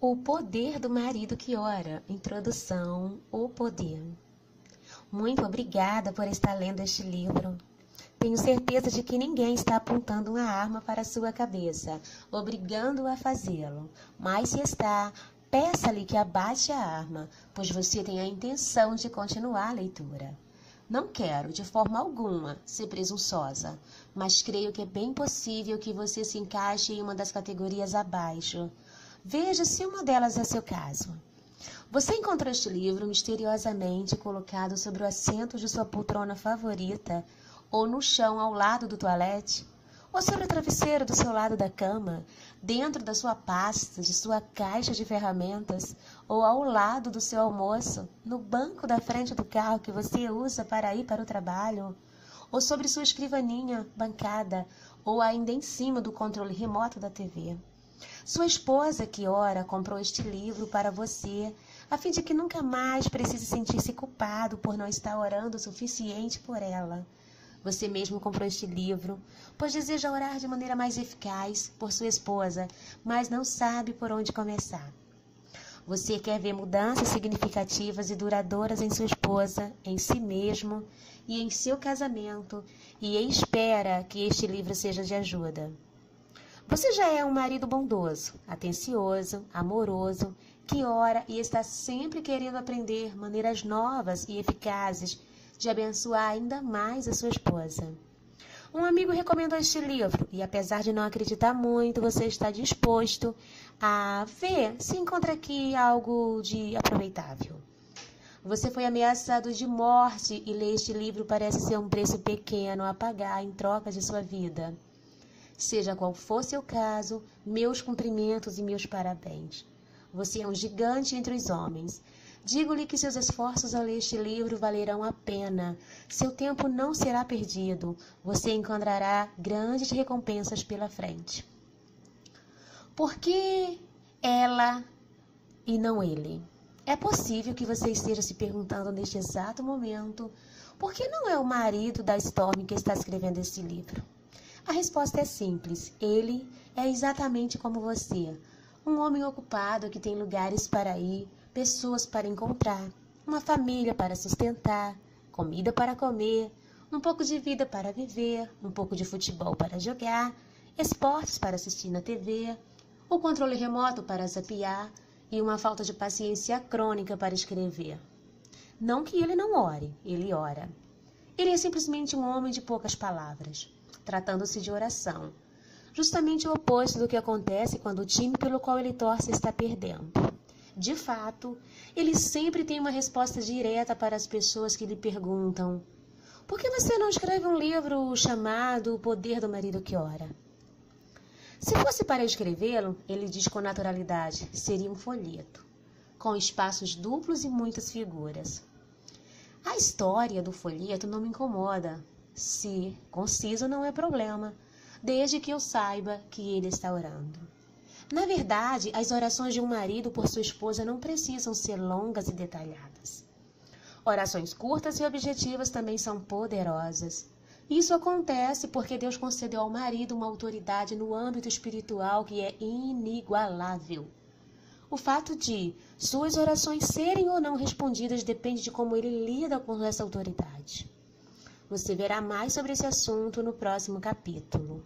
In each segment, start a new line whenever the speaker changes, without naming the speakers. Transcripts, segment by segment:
O poder do marido que ora. Introdução, o poder. Muito obrigada por estar lendo este livro. Tenho certeza de que ninguém está apontando uma arma para sua cabeça, obrigando-o a fazê-lo. Mas se está, peça-lhe que abaixe a arma, pois você tem a intenção de continuar a leitura. Não quero, de forma alguma, ser presunçosa, mas creio que é bem possível que você se encaixe em uma das categorias abaixo. Veja se uma delas é seu caso. Você encontrou este livro misteriosamente colocado sobre o assento de sua poltrona favorita, ou no chão ao lado do toalete, ou sobre o travesseiro do seu lado da cama, dentro da sua pasta, de sua caixa de ferramentas, ou ao lado do seu almoço, no banco da frente do carro que você usa para ir para o trabalho, ou sobre sua escrivaninha bancada, ou ainda em cima do controle remoto da TV. Sua esposa, que ora, comprou este livro para você, a fim de que nunca mais precise sentir-se culpado por não estar orando o suficiente por ela. Você mesmo comprou este livro, pois deseja orar de maneira mais eficaz por sua esposa, mas não sabe por onde começar. Você quer ver mudanças significativas e duradouras em sua esposa, em si mesmo e em seu casamento, e espera que este livro seja de ajuda. Você já é um marido bondoso, atencioso, amoroso, que ora e está sempre querendo aprender maneiras novas e eficazes de abençoar ainda mais a sua esposa. Um amigo recomendou este livro e, apesar de não acreditar muito, você está disposto a ver se encontra aqui algo de aproveitável. Você foi ameaçado de morte e ler este livro parece ser um preço pequeno a pagar em troca de sua vida. Seja qual for seu caso, meus cumprimentos e meus parabéns. Você é um gigante entre os homens. Digo-lhe que seus esforços ao ler este livro valerão a pena. Seu tempo não será perdido. Você encontrará grandes recompensas pela frente. Por que ela e não ele? É possível que você esteja se perguntando neste exato momento por que não é o marido da Storm que está escrevendo este livro. A resposta é simples. Ele é exatamente como você. Um homem ocupado que tem lugares para ir, pessoas para encontrar, uma família para sustentar, comida para comer, um pouco de vida para viver, um pouco de futebol para jogar, esportes para assistir na TV, o controle remoto para zapear e uma falta de paciência crônica para escrever. Não que ele não ore, ele ora. Ele é simplesmente um homem de poucas palavras. Tratando-se de oração, justamente o oposto do que acontece quando o time pelo qual ele torce está perdendo. De fato, ele sempre tem uma resposta direta para as pessoas que lhe perguntam: por que você não escreve um livro chamado O Poder do Marido que Ora? Se fosse para escrevê-lo, ele diz com naturalidade, seria um folheto, com espaços duplos e muitas figuras. A história do folheto não me incomoda. Se conciso não é problema, desde que eu saiba que ele está orando. Na verdade, as orações de um marido por sua esposa não precisam ser longas e detalhadas. Orações curtas e objetivas também são poderosas. Isso acontece porque Deus concedeu ao marido uma autoridade no âmbito espiritual que é inigualável. O fato de suas orações serem ou não respondidas depende de como ele lida com essa autoridade. Você verá mais sobre esse assunto no próximo capítulo.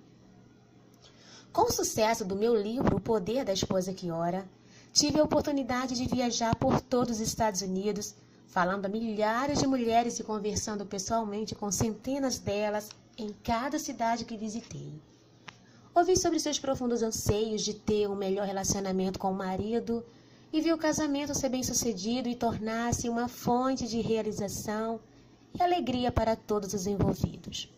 Com o sucesso do meu livro O Poder da Esposa que Ora, tive a oportunidade de viajar por todos os Estados Unidos, falando a milhares de mulheres e conversando pessoalmente com centenas delas em cada cidade que visitei. Ouvi sobre seus profundos anseios de ter um melhor relacionamento com o marido e vi o casamento ser bem-sucedido e tornar-se uma fonte de realização e alegria para todos os envolvidos.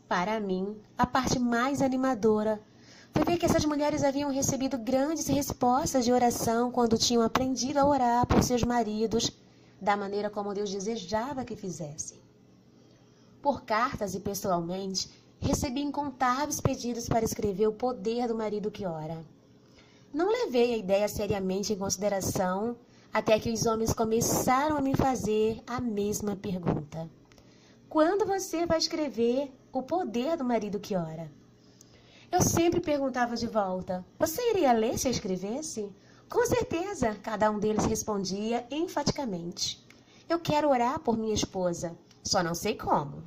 Para mim, a parte mais animadora foi ver que essas mulheres haviam recebido grandes respostas de oração quando tinham aprendido a orar por seus maridos da maneira como Deus desejava que fizessem. Por cartas e pessoalmente, recebi incontáveis pedidos para escrever O Poder do Marido que Ora. Não levei a ideia seriamente em consideração até que os homens começaram a me fazer a mesma pergunta. Quando você vai escrever O Poder do Marido que Ora? Eu sempre perguntava de volta, você iria ler se eu escrevesse? Com certeza, cada um deles respondia enfaticamente. Eu quero orar por minha esposa, só não sei como.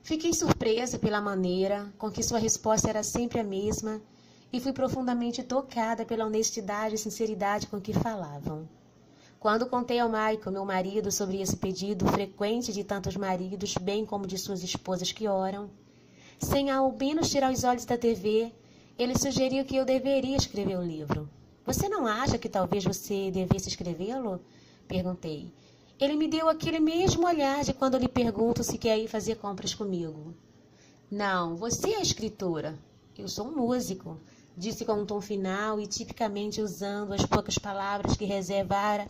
Fiquei surpresa pela maneira com que sua resposta era sempre a mesma e fui profundamente tocada pela honestidade e sinceridade com que falavam. Quando contei ao Michael, meu marido, sobre esse pedido frequente de tantos maridos, bem como de suas esposas que oram, sem ao menos tirar os olhos da TV, ele sugeriu que eu deveria escrever o livro. Você não acha que talvez você devesse escrevê-lo? Perguntei. Ele me deu aquele mesmo olhar de quando lhe pergunto se quer ir fazer compras comigo. Não, você é a escritora. Eu sou um músico, disse com um tom final e tipicamente usando as poucas palavras que reservara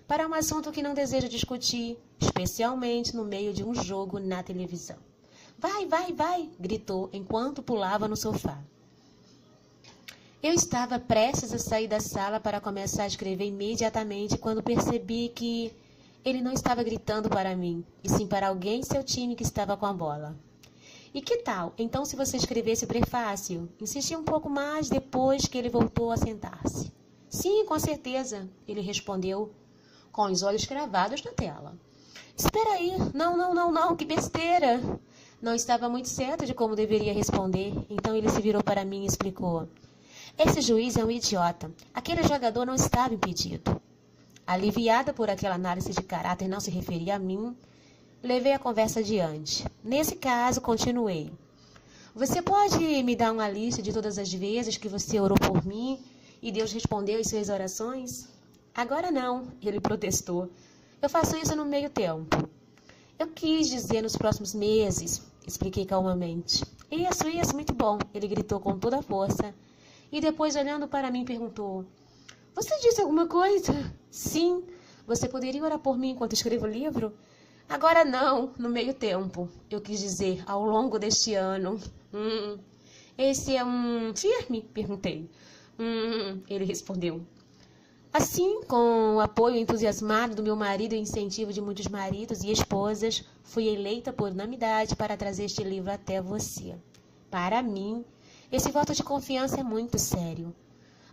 para um assunto que não deseja discutir, especialmente no meio de um jogo na televisão. Vai, vai, vai, gritou enquanto pulava no sofá. Eu estava prestes a sair da sala para começar a escrever imediatamente quando percebi que ele não estava gritando para mim, e sim para alguém em seu time que estava com a bola. E que tal, então, se você escrevesse o prefácio? Insisti um pouco mais depois que ele voltou a sentar-se. Sim, com certeza, ele respondeu, com os olhos cravados na tela. Espera aí, não, que besteira! Não estava muito certo de como deveria responder, então ele se virou para mim e explicou. Esse juiz é um idiota. Aquele jogador não estava impedido. Aliviada por aquela análise de caráter não se referia a mim, levei a conversa adiante. Nesse caso, continuei. Você pode me dar uma lista de todas as vezes que você orou por mim e Deus respondeu às suas orações? Agora não, ele protestou. Eu faço isso no meio tempo. Eu quis dizer nos próximos meses, expliquei calmamente. Isso, muito bom, ele gritou com toda a força. E depois, olhando para mim, perguntou. Você disse alguma coisa? Sim. Você poderia orar por mim enquanto escrevo o livro? Agora não, no meio tempo. Eu quis dizer, ao longo deste ano. Esse é um firme? Perguntei. Ele respondeu. Assim, com o apoio entusiasmado do meu marido e incentivo de muitos maridos e esposas, fui eleita por unanimidade para trazer este livro até você. Para mim, esse voto de confiança é muito sério.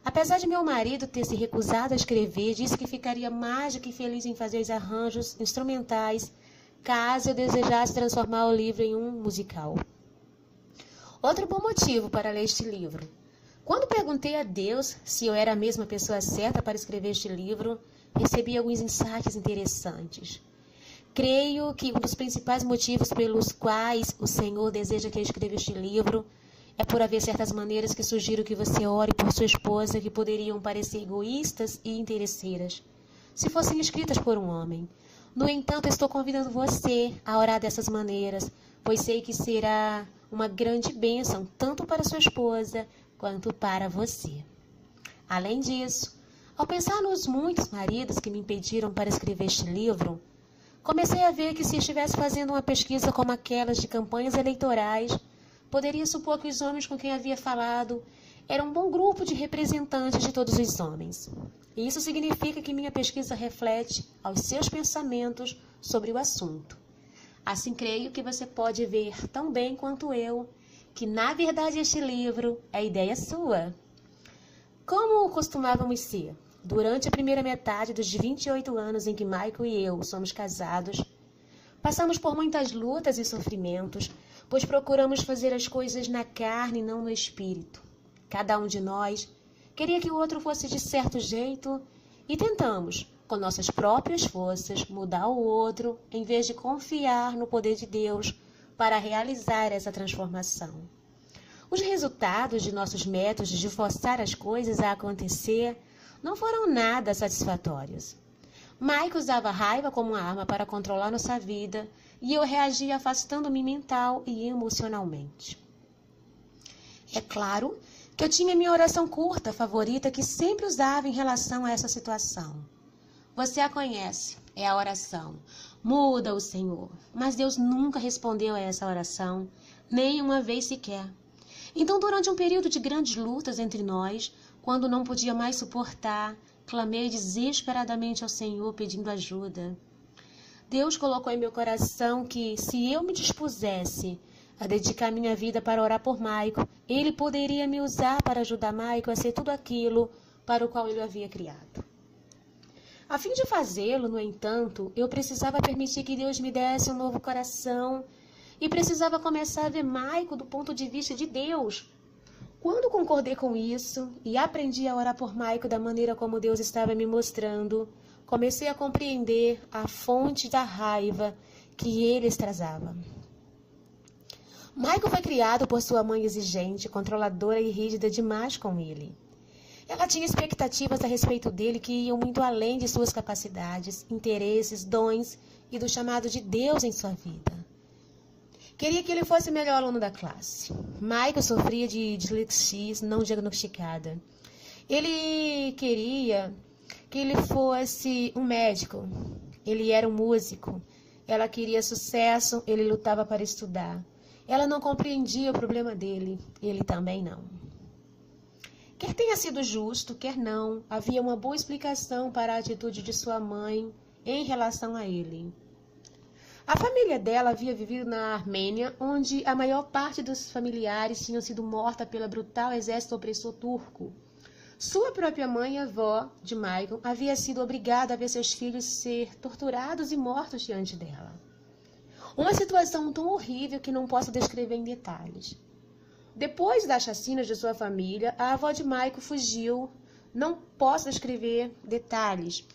Apesar de meu marido ter se recusado a escrever, disse que ficaria mais do que feliz em fazer os arranjos instrumentais, caso eu desejasse transformar o livro em um musical. Outro bom motivo para ler este livro. Quando perguntei a Deus se eu era a mesma pessoa certa para escrever este livro, recebi alguns insights interessantes. Creio que um dos principais motivos pelos quais o Senhor deseja que eu escreva este livro é por haver certas maneiras que sugiro que você ore por sua esposa que poderiam parecer egoístas e interesseiras, se fossem escritas por um homem. No entanto, estou convidando você a orar dessas maneiras, pois sei que será uma grande bênção tanto para sua esposa quanto para você. Além disso, ao pensar nos muitos maridos que me impediram para escrever este livro, comecei a ver que se estivesse fazendo uma pesquisa como aquelas de campanhas eleitorais, poderia supor que os homens com quem havia falado eram um bom grupo de representantes de todos os homens. E isso significa que minha pesquisa reflete aos seus pensamentos sobre o assunto. Assim, creio que você pode ver tão bem quanto eu que, na verdade, este livro é ideia sua. Como costumávamos ser, durante a primeira metade dos 28 anos em que Michael e eu somos casados, passamos por muitas lutas e sofrimentos, pois procuramos fazer as coisas na carne e não no espírito. Cada um de nós queria que o outro fosse de certo jeito e tentamos, com nossas próprias forças, mudar o outro, em vez de confiar no poder de Deus para realizar essa transformação. Os resultados de nossos métodos de forçar as coisas a acontecer não foram nada satisfatórios. Mike usava a raiva como uma arma para controlar nossa vida e eu reagia afastando-me mental e emocionalmente. É claro que eu tinha minha oração curta favorita que sempre usava em relação a essa situação. Você a conhece, é a oração. Muda o Senhor. Mas Deus nunca respondeu a essa oração, nem uma vez sequer. Então, durante um período de grandes lutas entre nós, quando não podia mais suportar, clamei desesperadamente ao Senhor pedindo ajuda. Deus colocou em meu coração que, se eu me dispusesse a dedicar minha vida para orar por Michael. Ele poderia me usar para ajudar Michael a ser tudo aquilo para o qual ele o havia criado. A fim de fazê-lo, no entanto, eu precisava permitir que Deus me desse um novo coração e precisava começar a ver Michael do ponto de vista de Deus. Quando concordei com isso e aprendi a orar por Michael da maneira como Deus estava me mostrando, comecei a compreender a fonte da raiva que ele extravasava. Michael foi criado por sua mãe exigente, controladora e rígida demais com ele. Ela tinha expectativas a respeito dele que iam muito além de suas capacidades, interesses, dons e do chamado de Deus em sua vida. Queria que ele fosse o melhor aluno da classe. Michael sofria de dislexia não diagnosticada. Ele queria que ele fosse um médico. Ele era um músico. Ela queria sucesso, ele lutava para estudar. Ela não compreendia o problema dele, ele também não. Quer tenha sido justo, quer não, havia uma boa explicação para a atitude de sua mãe em relação a ele. A família dela havia vivido na Armênia, onde a maior parte dos familiares tinham sido morta pelo brutal exército opressor turco. Sua própria mãe, avó de Michael, havia sido obrigada a ver seus filhos ser torturados e mortos diante dela. Uma situação tão horrível que não posso descrever em detalhes. Depois da chacina de sua família, a avó de Michael fugiu, não posso descrever detalhes,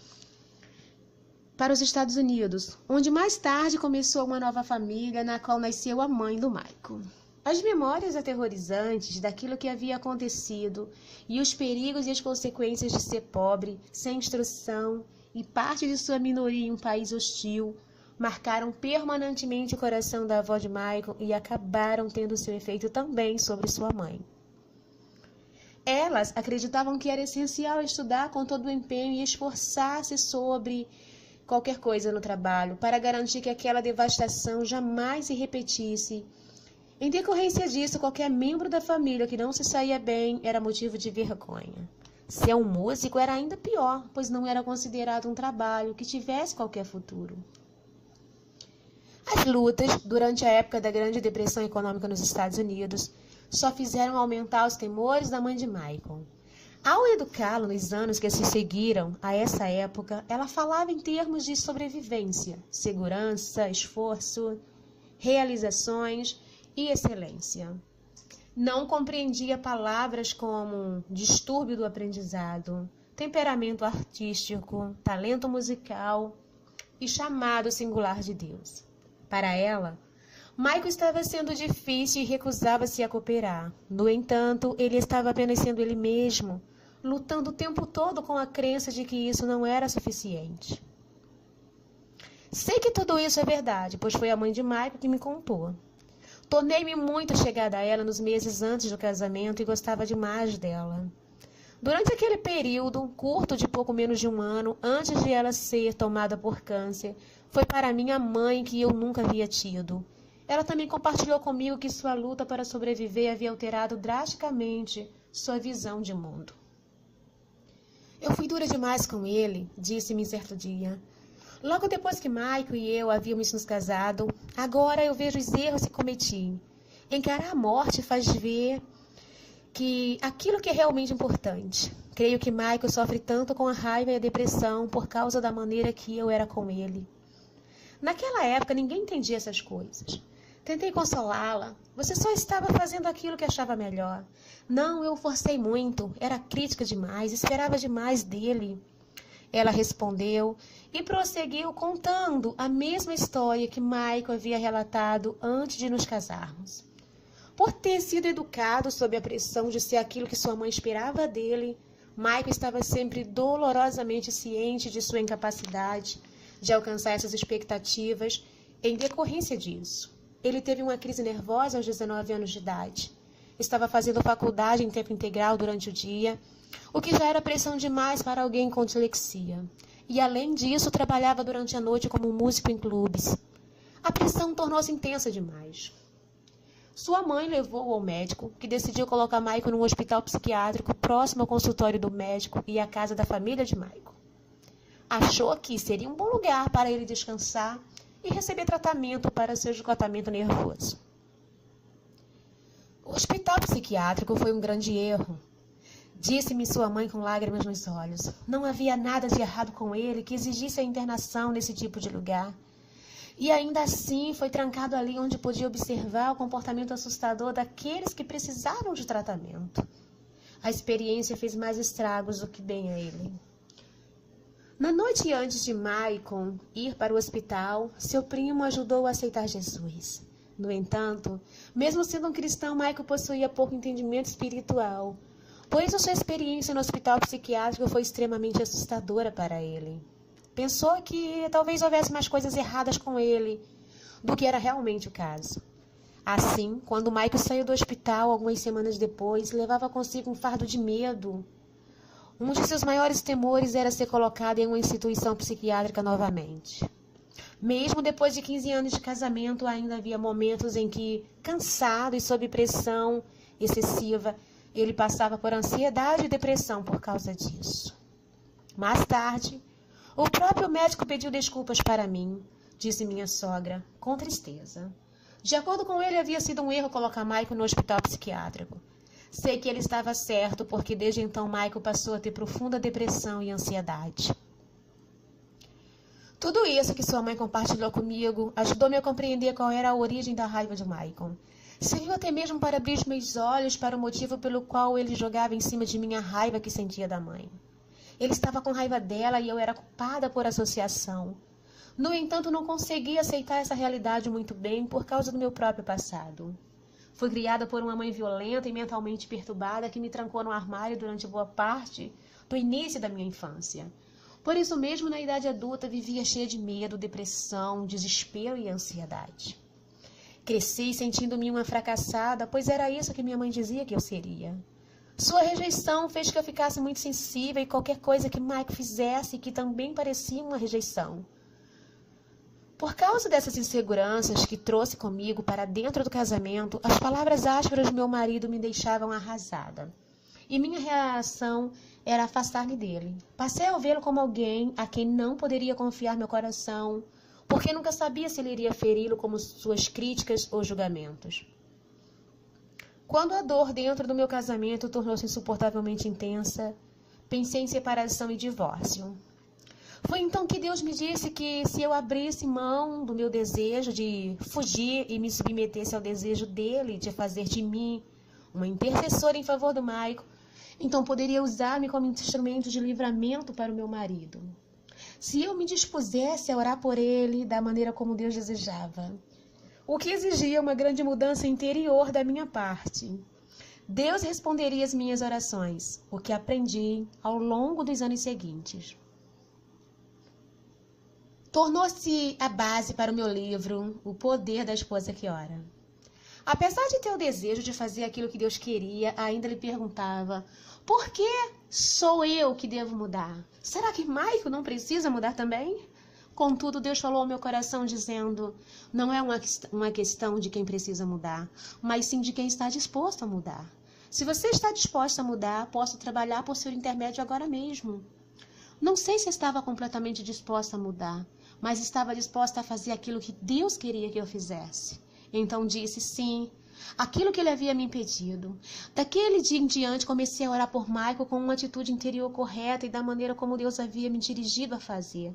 para os Estados Unidos, onde mais tarde começou uma nova família, na qual nasceu a mãe do Michael. As memórias aterrorizantes daquilo que havia acontecido e os perigos e as consequências de ser pobre, sem instrução e parte de sua minoria em um país hostil, marcaram permanentemente o coração da avó de Michael e acabaram tendo seu efeito também sobre sua mãe. Elas acreditavam que era essencial estudar com todo o empenho e esforçar-se sobre qualquer coisa no trabalho para garantir que aquela devastação jamais se repetisse. Em decorrência disso, qualquer membro da família que não se saía bem era motivo de vergonha. Ser um músico era ainda pior, pois não era considerado um trabalho que tivesse qualquer futuro. As lutas, durante a época da Grande Depressão Econômica nos Estados Unidos, só fizeram aumentar os temores da mãe de Michael. Ao educá-lo nos anos que se seguiram a essa época, ela falava em termos de sobrevivência, segurança, esforço, realizações e excelência. Não compreendia palavras como distúrbio do aprendizado, temperamento artístico, talento musical e chamado singular de Deus. Para ela, Michael estava sendo difícil e recusava-se a cooperar. No entanto, ele estava apenas sendo ele mesmo, lutando o tempo todo com a crença de que isso não era suficiente. Sei que tudo isso é verdade, pois foi a mãe de Michael que me contou. Tornei-me muito chegada a ela nos meses antes do casamento e gostava demais dela. Durante aquele período, curto de pouco menos de um ano, antes de ela ser tomada por câncer, foi para mim a mãe que eu nunca havia tido. Ela também compartilhou comigo que sua luta para sobreviver havia alterado drasticamente sua visão de mundo. Eu fui dura demais com ele, disse-me certo dia. Logo depois que Michael e eu havíamos nos casado, agora eu vejo os erros que cometi. Encarar a morte faz ver que aquilo que é realmente importante. Creio que Michael sofre tanto com a raiva e a depressão por causa da maneira que eu era com ele. Naquela época, ninguém entendia essas coisas. Tentei consolá-la. Você só estava fazendo aquilo que achava melhor. Não, eu forcei muito. Era crítica demais. Esperava demais dele. Ela respondeu e prosseguiu contando a mesma história que Michael havia relatado antes de nos casarmos. Por ter sido educado sob a pressão de ser aquilo que sua mãe esperava dele, Michael estava sempre dolorosamente ciente de sua incapacidade de alcançar essas expectativas em decorrência disso. Ele teve uma crise nervosa aos 19 anos de idade. Estava fazendo faculdade em tempo integral durante o dia, o que já era pressão demais para alguém com dislexia. E, além disso, trabalhava durante a noite como músico em clubes. A pressão tornou-se intensa demais. Sua mãe levou-o ao médico, que decidiu colocar Michael num hospital psiquiátrico próximo ao consultório do médico e à casa da família de Michael. Achou que seria um bom lugar para ele descansar e receber tratamento para seu esgotamento nervoso. O hospital psiquiátrico foi um grande erro, disse-me sua mãe com lágrimas nos olhos. Não havia nada de errado com ele que exigisse a internação nesse tipo de lugar. E ainda assim foi trancado ali onde podia observar o comportamento assustador daqueles que precisavam de tratamento. A experiência fez mais estragos do que bem a ele. Na noite antes de Maicon ir para o hospital, seu primo ajudou a aceitar Jesus. No entanto, mesmo sendo um cristão, Maicon possuía pouco entendimento espiritual. Por isso, sua experiência no hospital psiquiátrico foi extremamente assustadora para ele. Pensou que talvez houvesse mais coisas erradas com ele do que era realmente o caso. Assim, quando Maicon saiu do hospital algumas semanas depois, levava consigo um fardo de medo. Um de seus maiores temores era ser colocado em uma instituição psiquiátrica novamente. Mesmo depois de 15 anos de casamento, ainda havia momentos em que, cansado e sob pressão excessiva, ele passava por ansiedade e depressão por causa disso. Mais tarde, o próprio médico pediu desculpas para mim, disse minha sogra, com tristeza. De acordo com ele, havia sido um erro colocar Maicon no hospital psiquiátrico. Sei que ele estava certo, porque desde então Maicon passou a ter profunda depressão e ansiedade. Tudo isso que sua mãe compartilhou comigo ajudou-me a compreender qual era a origem da raiva de Maicon. Serviu até mesmo para abrir os meus olhos para o motivo pelo qual ele jogava em cima de mim a raiva que sentia da mãe. Ele estava com raiva dela e eu era culpada por associação. No entanto, não conseguia aceitar essa realidade muito bem por causa do meu próprio passado. Fui criada por uma mãe violenta e mentalmente perturbada que me trancou no armário durante boa parte do início da minha infância. Por isso mesmo, na idade adulta, vivia cheia de medo, depressão, desespero e ansiedade. Cresci sentindo-me uma fracassada, pois era isso que minha mãe dizia que eu seria. Sua rejeição fez que eu ficasse muito sensível e qualquer coisa que Maicon fizesse que também parecia uma rejeição. Por causa dessas inseguranças que trouxe comigo para dentro do casamento, as palavras ásperas do meu marido me deixavam arrasada. E minha reação era afastar-me dele. Passei a vê-lo como alguém a quem não poderia confiar meu coração, porque nunca sabia se ele iria feri-lo com suas críticas ou julgamentos. Quando a dor dentro do meu casamento tornou-se insuportavelmente intensa, pensei em separação e divórcio. Foi então que Deus me disse que se eu abrisse mão do meu desejo de fugir e me submetesse ao desejo dele de fazer de mim uma intercessora em favor do Maicon, então poderia usar-me como instrumento de livramento para o meu marido. Se eu me dispusesse a orar por ele da maneira como Deus desejava, o que exigia uma grande mudança interior da minha parte, Deus responderia às minhas orações, o que aprendi ao longo dos anos seguintes. Tornou-se a base para o meu livro, O Poder da Esposa que Ora. Apesar de ter o desejo de fazer aquilo que Deus queria, ainda lhe perguntava, por que sou eu que devo mudar? Será que Maicon não precisa mudar também? Contudo, Deus falou ao meu coração dizendo, não é uma questão de quem precisa mudar, mas sim de quem está disposto a mudar. Se você está disposto a mudar, posso trabalhar por seu intermédio agora mesmo. Não sei se estava completamente disposta a mudar, mas estava disposta a fazer aquilo que Deus queria que eu fizesse. Então disse sim, aquilo que ele havia me impedido. Daquele dia em diante comecei a orar por Maicon com uma atitude interior correta e da maneira como Deus havia me dirigido a fazer.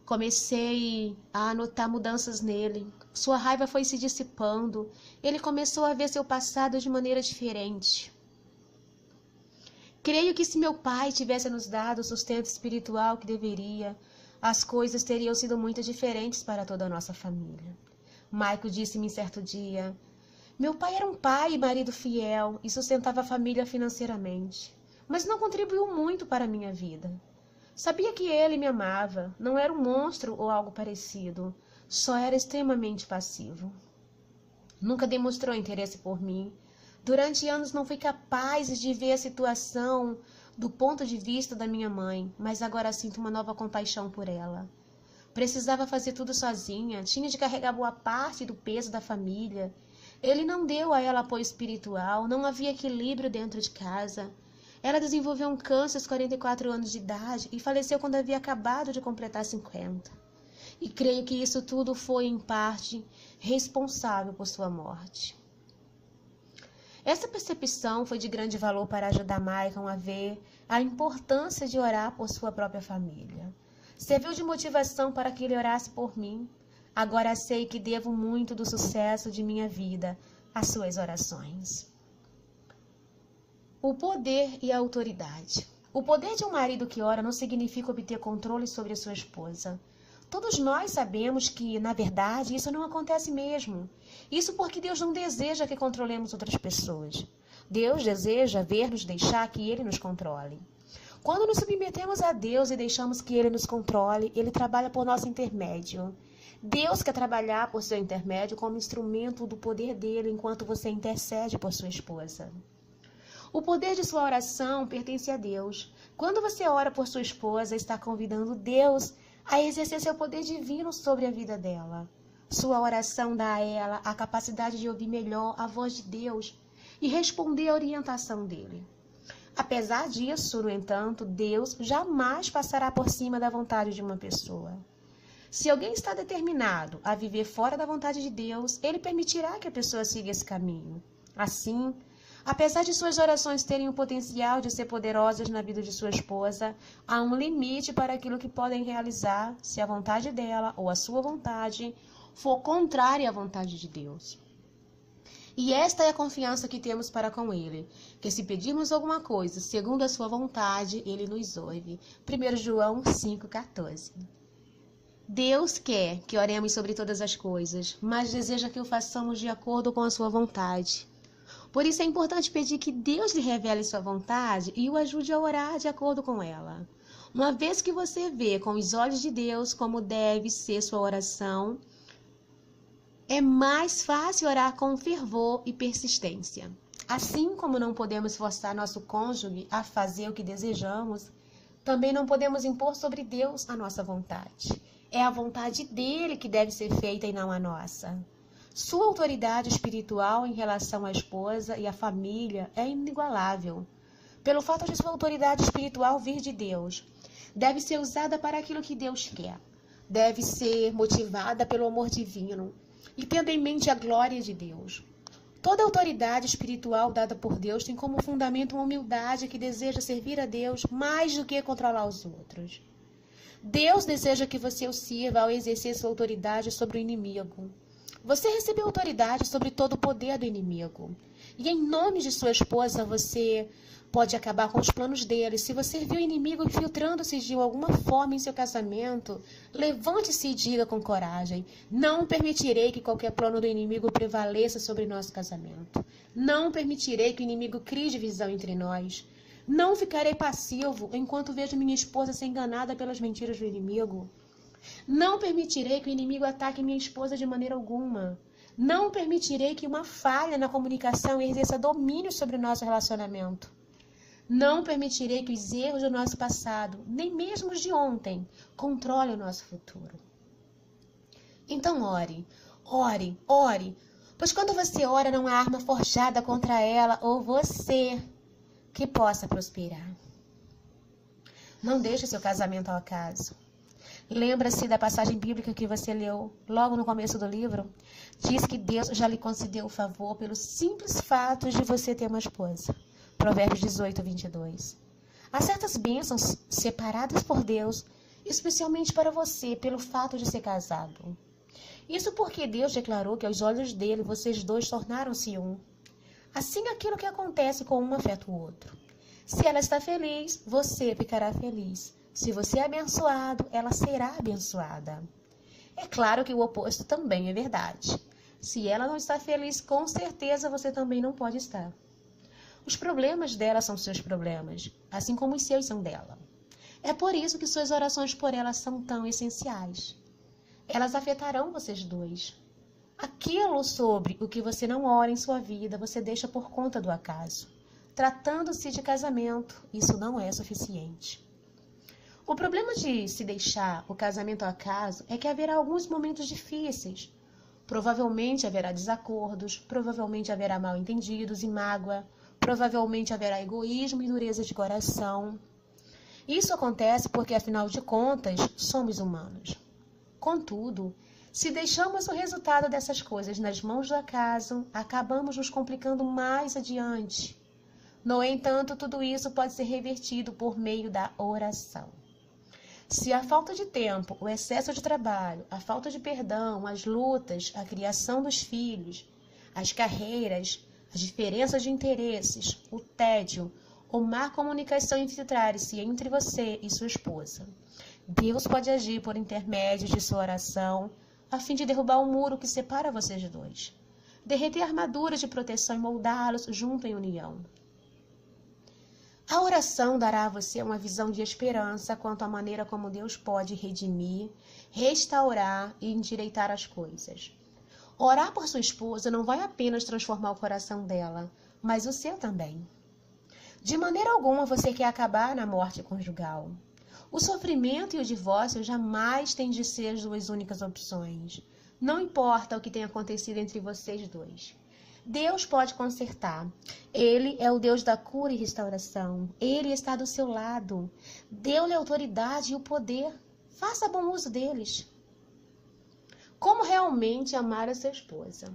Comecei a notar mudanças nele. Sua raiva foi se dissipando. Ele começou a ver seu passado de maneira diferente. Creio que se meu pai tivesse nos dado o sustento espiritual que deveria, as coisas teriam sido muito diferentes para toda a nossa família. Maicon disse-me certo dia, meu pai era um pai e marido fiel e sustentava a família financeiramente, mas não contribuiu muito para a minha vida. Sabia que ele me amava, não era um monstro ou algo parecido, só era extremamente passivo. Nunca demonstrou interesse por mim. Durante anos não fui capaz de ver a situação do ponto de vista da minha mãe, mas agora sinto uma nova compaixão por ela. Precisava fazer tudo sozinha, tinha de carregar boa parte do peso da família. Ele não deu a ela apoio espiritual, não havia equilíbrio dentro de casa. Ela desenvolveu um câncer aos 44 anos de idade e faleceu quando havia acabado de completar 50. E creio que isso tudo foi, em parte, responsável por sua morte. Essa percepção foi de grande valor para ajudar Maicon a ver a importância de orar por sua própria família. Serviu de motivação para que ele orasse por mim. Agora sei que devo muito do sucesso de minha vida às suas orações. O poder e a autoridade. O poder de um marido que ora não significa obter controle sobre a sua esposa. Todos nós sabemos que, na verdade, isso não acontece mesmo. Isso porque Deus não deseja que controlemos outras pessoas. Deus deseja ver-nos deixar que Ele nos controle. Quando nos submetemos a Deus e deixamos que Ele nos controle, Ele trabalha por nosso intermédio. Deus quer trabalhar por seu intermédio como instrumento do poder dele enquanto você intercede por sua esposa. O poder de sua oração pertence a Deus. Quando você ora por sua esposa, está convidando Deus a exercer seu poder divino sobre a vida dela. Sua oração dá a ela a capacidade de ouvir melhor a voz de Deus e responder à orientação dele. Apesar disso, no entanto, Deus jamais passará por cima da vontade de uma pessoa. Se alguém está determinado a viver fora da vontade de Deus, ele permitirá que a pessoa siga esse caminho. Assim, apesar de suas orações terem o potencial de ser poderosas na vida de sua esposa, há um limite para aquilo que podem realizar se a vontade dela ou a sua vontade for contrária à vontade de Deus. E esta é a confiança que temos para com Ele, que se pedirmos alguma coisa segundo a sua vontade, Ele nos ouve. 1 João 5,14. Deus quer que oremos sobre todas as coisas, mas deseja que o façamos de acordo com a sua vontade. Por isso é importante pedir que Deus lhe revele sua vontade e o ajude a orar de acordo com ela. Uma vez que você vê com os olhos de Deus como deve ser sua oração, é mais fácil orar com fervor e persistência. Assim como não podemos forçar nosso cônjuge a fazer o que desejamos, também não podemos impor sobre Deus a nossa vontade. É a vontade dele que deve ser feita e não a nossa. Sua autoridade espiritual em relação à esposa e à família é inigualável. Pelo fato de sua autoridade espiritual vir de Deus, deve ser usada para aquilo que Deus quer. Deve ser motivada pelo amor divino e tendo em mente a glória de Deus. Toda autoridade espiritual dada por Deus tem como fundamento uma humildade que deseja servir a Deus mais do que controlar os outros. Deus deseja que você o sirva ao exercer sua autoridade sobre o inimigo. Você recebeu autoridade sobre todo o poder do inimigo. E em nome de sua esposa, você pode acabar com os planos dele. Se você viu o inimigo infiltrando-se de alguma forma em seu casamento, levante-se e diga com coragem: não permitirei que qualquer plano do inimigo prevaleça sobre nosso casamento. Não permitirei que o inimigo crie divisão entre nós. Não ficarei passivo enquanto vejo minha esposa ser enganada pelas mentiras do inimigo. Não permitirei que o inimigo ataque minha esposa de maneira alguma. Não permitirei que uma falha na comunicação exerça domínio sobre o nosso relacionamento. Não permitirei que os erros do nosso passado, nem mesmo os de ontem, controlem o nosso futuro. Então ore, ore, ore, pois quando você ora não há arma forjada contra ela ou você que possa prosperar. Não deixe seu casamento ao acaso. Lembra-se da passagem bíblica que você leu logo no começo do livro? Diz que Deus já lhe concedeu o favor pelo simples fato de você ter uma esposa. Provérbios 18, 22. Há certas bênçãos separadas por Deus, especialmente para você, pelo fato de ser casado. Isso porque Deus declarou que aos olhos dele, vocês dois tornaram-se um. Assim, aquilo que acontece com um afeta o outro. Se ela está feliz, você ficará feliz. Se você é abençoado, ela será abençoada. É claro que o oposto também é verdade. Se ela não está feliz, com certeza você também não pode estar. Os problemas dela são seus problemas, assim como os seus são dela. É por isso que suas orações por ela são tão essenciais. Elas afetarão vocês dois. Aquilo sobre o que você não ora em sua vida, você deixa por conta do acaso. Tratando-se de casamento, isso não é suficiente. O problema de se deixar o casamento ao acaso é que haverá alguns momentos difíceis. Provavelmente haverá desacordos, provavelmente haverá mal-entendidos e mágoa, provavelmente haverá egoísmo e dureza de coração. Isso acontece porque, afinal de contas, somos humanos. Contudo, Se deixamos o resultado dessas coisas nas mãos do acaso, acabamos nos complicando mais adiante. No entanto, tudo isso pode ser revertido por meio da oração. Se a falta de tempo, o excesso de trabalho, a falta de perdão, as lutas, a criação dos filhos, as carreiras, as diferenças de interesses, o tédio ou má comunicação infiltrarem-se entre você e sua esposa, Deus pode agir por intermédio de sua oração a fim de derrubar o muro que separa vocês dois, derreter a armadura de proteção e moldá-los junto em união. A oração dará a você uma visão de esperança quanto à maneira como Deus pode redimir, restaurar e endireitar as coisas. Orar por sua esposa não vai apenas transformar o coração dela, mas o seu também. De maneira alguma você quer acabar na morte conjugal. O sofrimento e o divórcio jamais têm de ser as duas únicas opções. Não importa o que tenha acontecido entre vocês dois. Deus pode consertar. Ele é o Deus da cura e restauração. Ele está do seu lado. Deu-lhe a autoridade e o poder. Faça bom uso deles. Como realmente amar a sua esposa?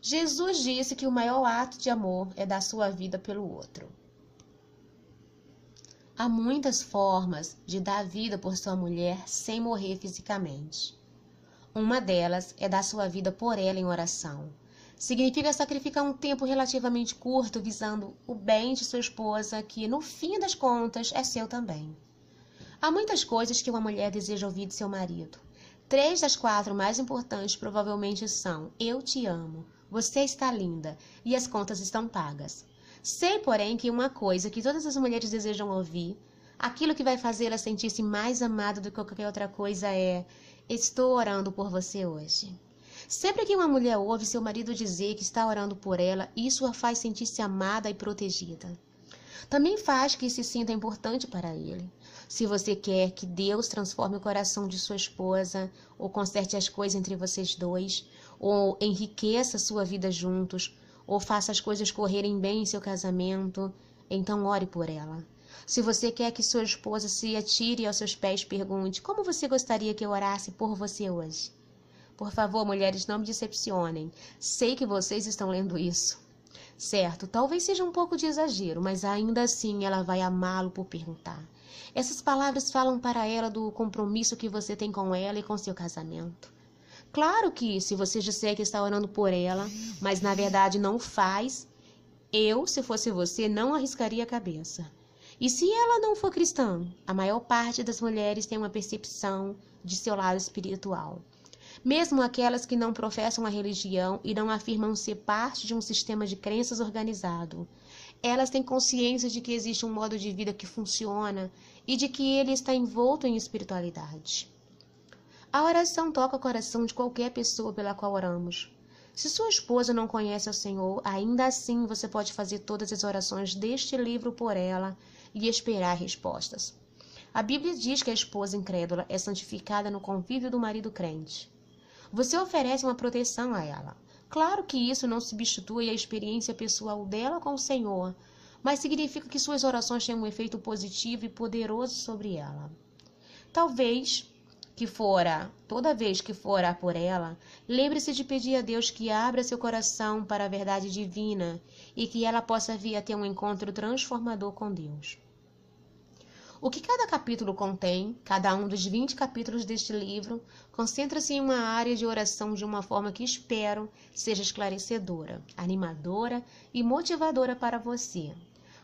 Jesus disse que o maior ato de amor é dar sua vida pelo outro. Há muitas formas de dar vida por sua mulher sem morrer fisicamente. Uma delas é dar sua vida por ela em oração. Significa sacrificar um tempo relativamente curto visando o bem de sua esposa, que, no fim das contas, é seu também. Há muitas coisas que uma mulher deseja ouvir de seu marido. 3 das 4 mais importantes provavelmente são: eu te amo, você está linda e as contas estão pagas. Sei, porém, que uma coisa que todas as mulheres desejam ouvir, aquilo que vai fazê-la sentir-se mais amada do que qualquer outra coisa é: estou orando por você hoje. Sempre que uma mulher ouve seu marido dizer que está orando por ela, isso a faz sentir-se amada e protegida. Também faz que se sinta importante para ele. Se você quer que Deus transforme o coração de sua esposa, ou conserte as coisas entre vocês dois, ou enriqueça sua vida juntos, ou faça as coisas correrem bem em seu casamento, então ore por ela. Se você quer que sua esposa se atire aos seus pés, pergunte: como você gostaria que eu orasse por você hoje? Por favor, mulheres, não me decepcionem. Sei que vocês estão lendo isso. Certo, talvez seja um pouco de exagero, mas ainda assim ela vai amá-lo por perguntar. Essas palavras falam para ela do compromisso que você tem com ela e com seu casamento. Claro que, se você disser que está orando por ela, mas na verdade não faz, eu, se fosse você, não arriscaria a cabeça. E se ela não for cristã? A maior parte das mulheres tem uma percepção de seu lado espiritual. Mesmo aquelas que não professam a religião e não afirmam ser parte de um sistema de crenças organizado, elas têm consciência de que existe um modo de vida que funciona e de que ele está envolto em espiritualidade. A oração toca o coração de qualquer pessoa pela qual oramos. Se sua esposa não conhece o Senhor, ainda assim você pode fazer todas as orações deste livro por ela e esperar respostas. A Bíblia diz que a esposa incrédula é santificada no convívio do marido crente. Você oferece uma proteção a ela. Claro que isso não substitui a experiência pessoal dela com o Senhor, mas significa que suas orações têm um efeito positivo e poderoso sobre ela. Toda vez que for orar por ela, lembre-se de pedir a Deus que abra seu coração para a verdade divina e que ela possa vir a ter um encontro transformador com Deus. O que cada capítulo contém, cada um dos 20 capítulos deste livro, concentra-se em uma área de oração de uma forma que espero seja esclarecedora, animadora e motivadora para você.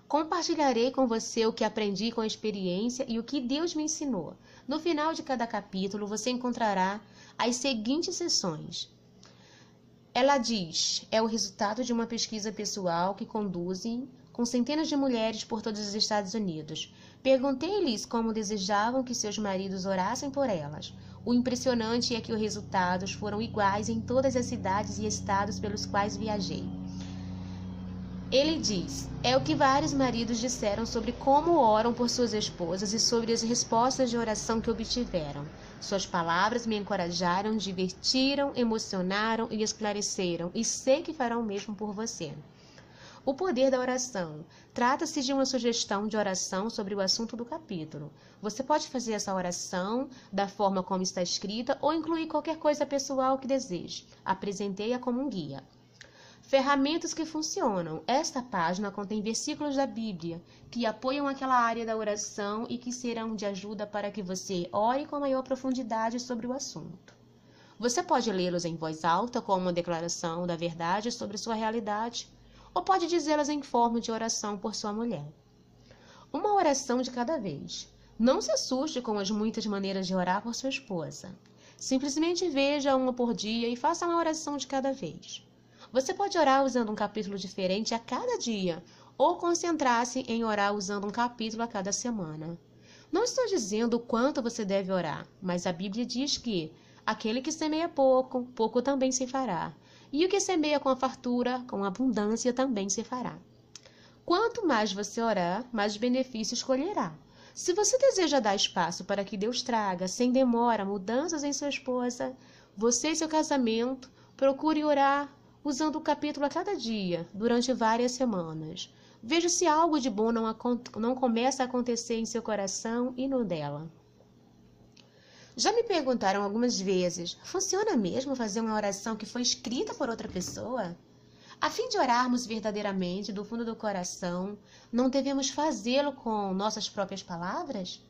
Compartilharei com você o que aprendi com a experiência e o que Deus me ensinou. No final de cada capítulo, você encontrará as seguintes seções. Ela diz: é o resultado de uma pesquisa pessoal que conduzem com centenas de mulheres por todos os Estados Unidos. Perguntei-lhes como desejavam que seus maridos orassem por elas. O impressionante é que os resultados foram iguais em todas as cidades e estados pelos quais viajei. Ele diz: é o que vários maridos disseram sobre como oram por suas esposas e sobre as respostas de oração que obtiveram. Suas palavras me encorajaram, divertiram, emocionaram e esclareceram, e sei que farão o mesmo por você. O poder da oração. Trata-se de uma sugestão de oração sobre o assunto do capítulo. Você pode fazer essa oração da forma como está escrita ou incluir qualquer coisa pessoal que deseje. Apresentei-a como um guia. Ferramentas que funcionam. Esta página contém versículos da Bíblia que apoiam aquela área da oração e que serão de ajuda para que você ore com maior profundidade sobre o assunto. Você pode lê-los em voz alta como uma declaração da verdade sobre sua realidade, ou pode dizê-las em forma de oração por sua mulher. Uma oração de cada vez. Não se assuste com as muitas maneiras de orar por sua esposa. Simplesmente veja uma por dia e faça uma oração de cada vez. Você pode orar usando um capítulo diferente a cada dia, ou concentrar-se em orar usando um capítulo a cada semana. Não estou dizendo o quanto você deve orar, mas a Bíblia diz que aquele que semeia pouco, pouco também se fará. E o que semeia com a fartura, com abundância, também se fará. Quanto mais você orar, mais benefícios colherá. Se você deseja dar espaço para que Deus traga, sem demora, mudanças em sua esposa, você e seu casamento, procure orar usando um capítulo a cada dia, durante várias semanas. Veja se algo de bom não começa a acontecer em seu coração e no dela. Já me perguntaram algumas vezes, funciona mesmo fazer uma oração que foi escrita por outra pessoa? A fim de orarmos verdadeiramente do fundo do coração, não devemos fazê-lo com nossas próprias palavras?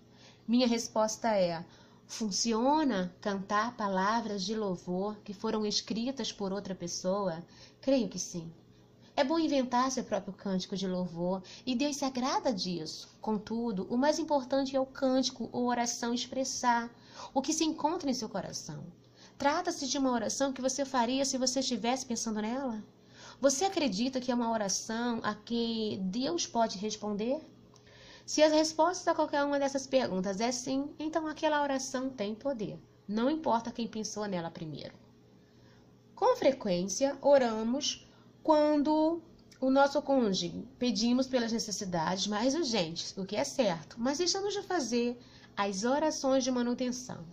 Minha resposta é: funciona cantar palavras de louvor que foram escritas por outra pessoa? Creio que sim. É bom inventar seu próprio cântico de louvor e Deus se agrada disso. Contudo, o mais importante é o cântico ou oração expressar o que se encontra em seu coração. Trata-se de uma oração que você faria se você estivesse pensando nela? Você acredita que é uma oração a que Deus pode responder? Se as respostas a qualquer uma dessas perguntas é sim, então aquela oração tem poder. Não importa quem pensou nela primeiro. Com frequência, oramos quando o nosso cônjuge pedimos pelas necessidades mais urgentes, o que é certo, mas deixamos de fazer as orações de manutenção.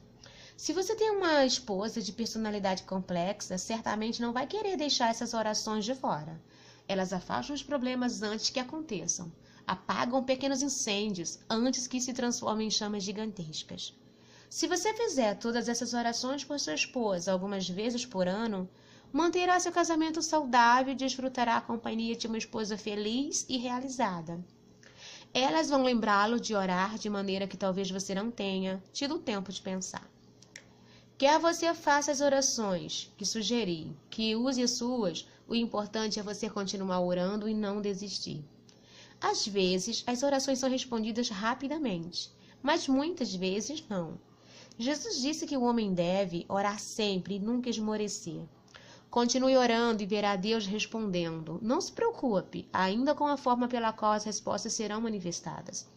Se você tem uma esposa de personalidade complexa, certamente não vai querer deixar essas orações de fora. Elas afastam os problemas antes que aconteçam, apagam pequenos incêndios antes que se transformem em chamas gigantescas. Se você fizer todas essas orações por sua esposa algumas vezes por ano, manterá seu casamento saudável e desfrutará a companhia de uma esposa feliz e realizada. Elas vão lembrá-lo de orar de maneira que talvez você não tenha tido tempo de pensar. Quer você faça as orações que sugeri, que use as suas, o importante é você continuar orando e não desistir. Às vezes, as orações são respondidas rapidamente, mas muitas vezes não. Jesus disse que o homem deve orar sempre e nunca esmorecer. Continue orando e verá Deus respondendo. Não se preocupe, ainda com a forma pela qual as respostas serão manifestadas.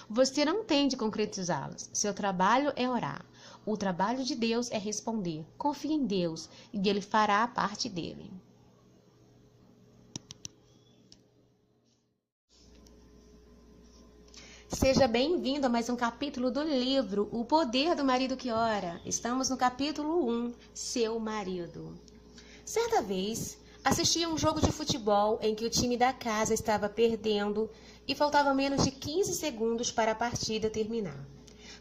Você não tem de concretizá-las. Seu trabalho é orar. O trabalho de Deus é responder. Confie em Deus e Ele fará a parte dele. Seja bem-vindo a mais um capítulo do livro O Poder do Marido que Ora. Estamos no capítulo 1, Seu Marido. Certa vez, assisti a um jogo de futebol em que o time da casa estava perdendo e faltava menos de 15 segundos para a partida terminar.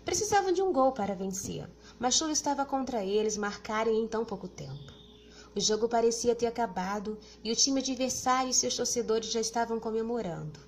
Precisavam de um gol para vencer, mas tudo estava contra eles marcarem em tão pouco tempo. O jogo parecia ter acabado e o time adversário e seus torcedores já estavam comemorando.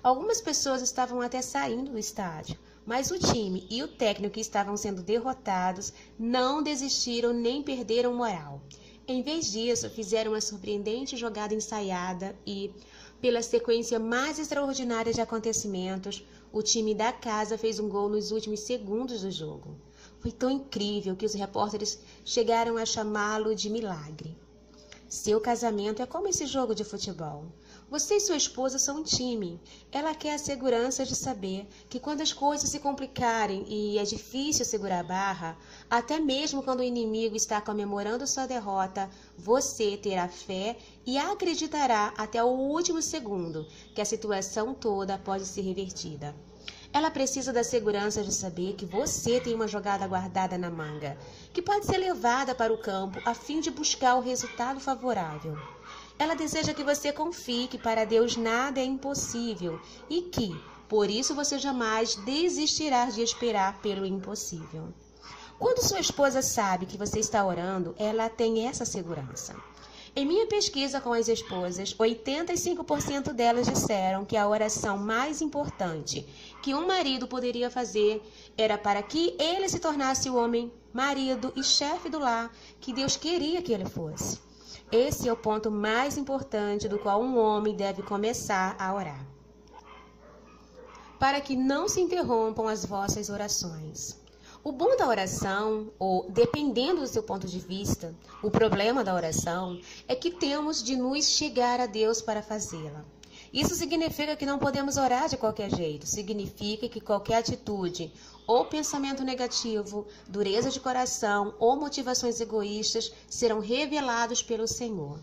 Algumas pessoas estavam até saindo do estádio, mas o time e o técnico que estavam sendo derrotados não desistiram nem perderam moral. Em vez disso, fizeram uma surpreendente jogada ensaiada e, pela sequência mais extraordinária de acontecimentos, o time da casa fez um gol nos últimos segundos do jogo. Foi tão incrível que os repórteres chegaram a chamá-lo de milagre. Seu casamento é como esse jogo de futebol. Você e sua esposa são um time. Ela quer a segurança de saber que quando as coisas se complicarem e é difícil segurar a barra, até mesmo quando o inimigo está comemorando sua derrota, você terá fé e acreditará até o último segundo que a situação toda pode ser revertida. Ela precisa da segurança de saber que você tem uma jogada guardada na manga, que pode ser levada para o campo a fim de buscar o resultado favorável. Ela deseja que você confie que para Deus nada é impossível e que, por isso, você jamais desistirá de esperar pelo impossível. Quando sua esposa sabe que você está orando, ela tem essa segurança. Em minha pesquisa com as esposas, 85% delas disseram que a oração mais importante que um marido poderia fazer era para que ele se tornasse o homem, marido e chefe do lar que Deus queria que ele fosse. Esse é o ponto mais importante do qual um homem deve começar a orar. Para que não se interrompam as vossas orações. O bom da oração, ou dependendo do seu ponto de vista, o problema da oração é que temos de nos chegar a Deus para fazê-la. Isso significa que não podemos orar de qualquer jeito. Significa que qualquer atitude ou pensamento negativo, dureza de coração ou motivações egoístas serão revelados pelo Senhor.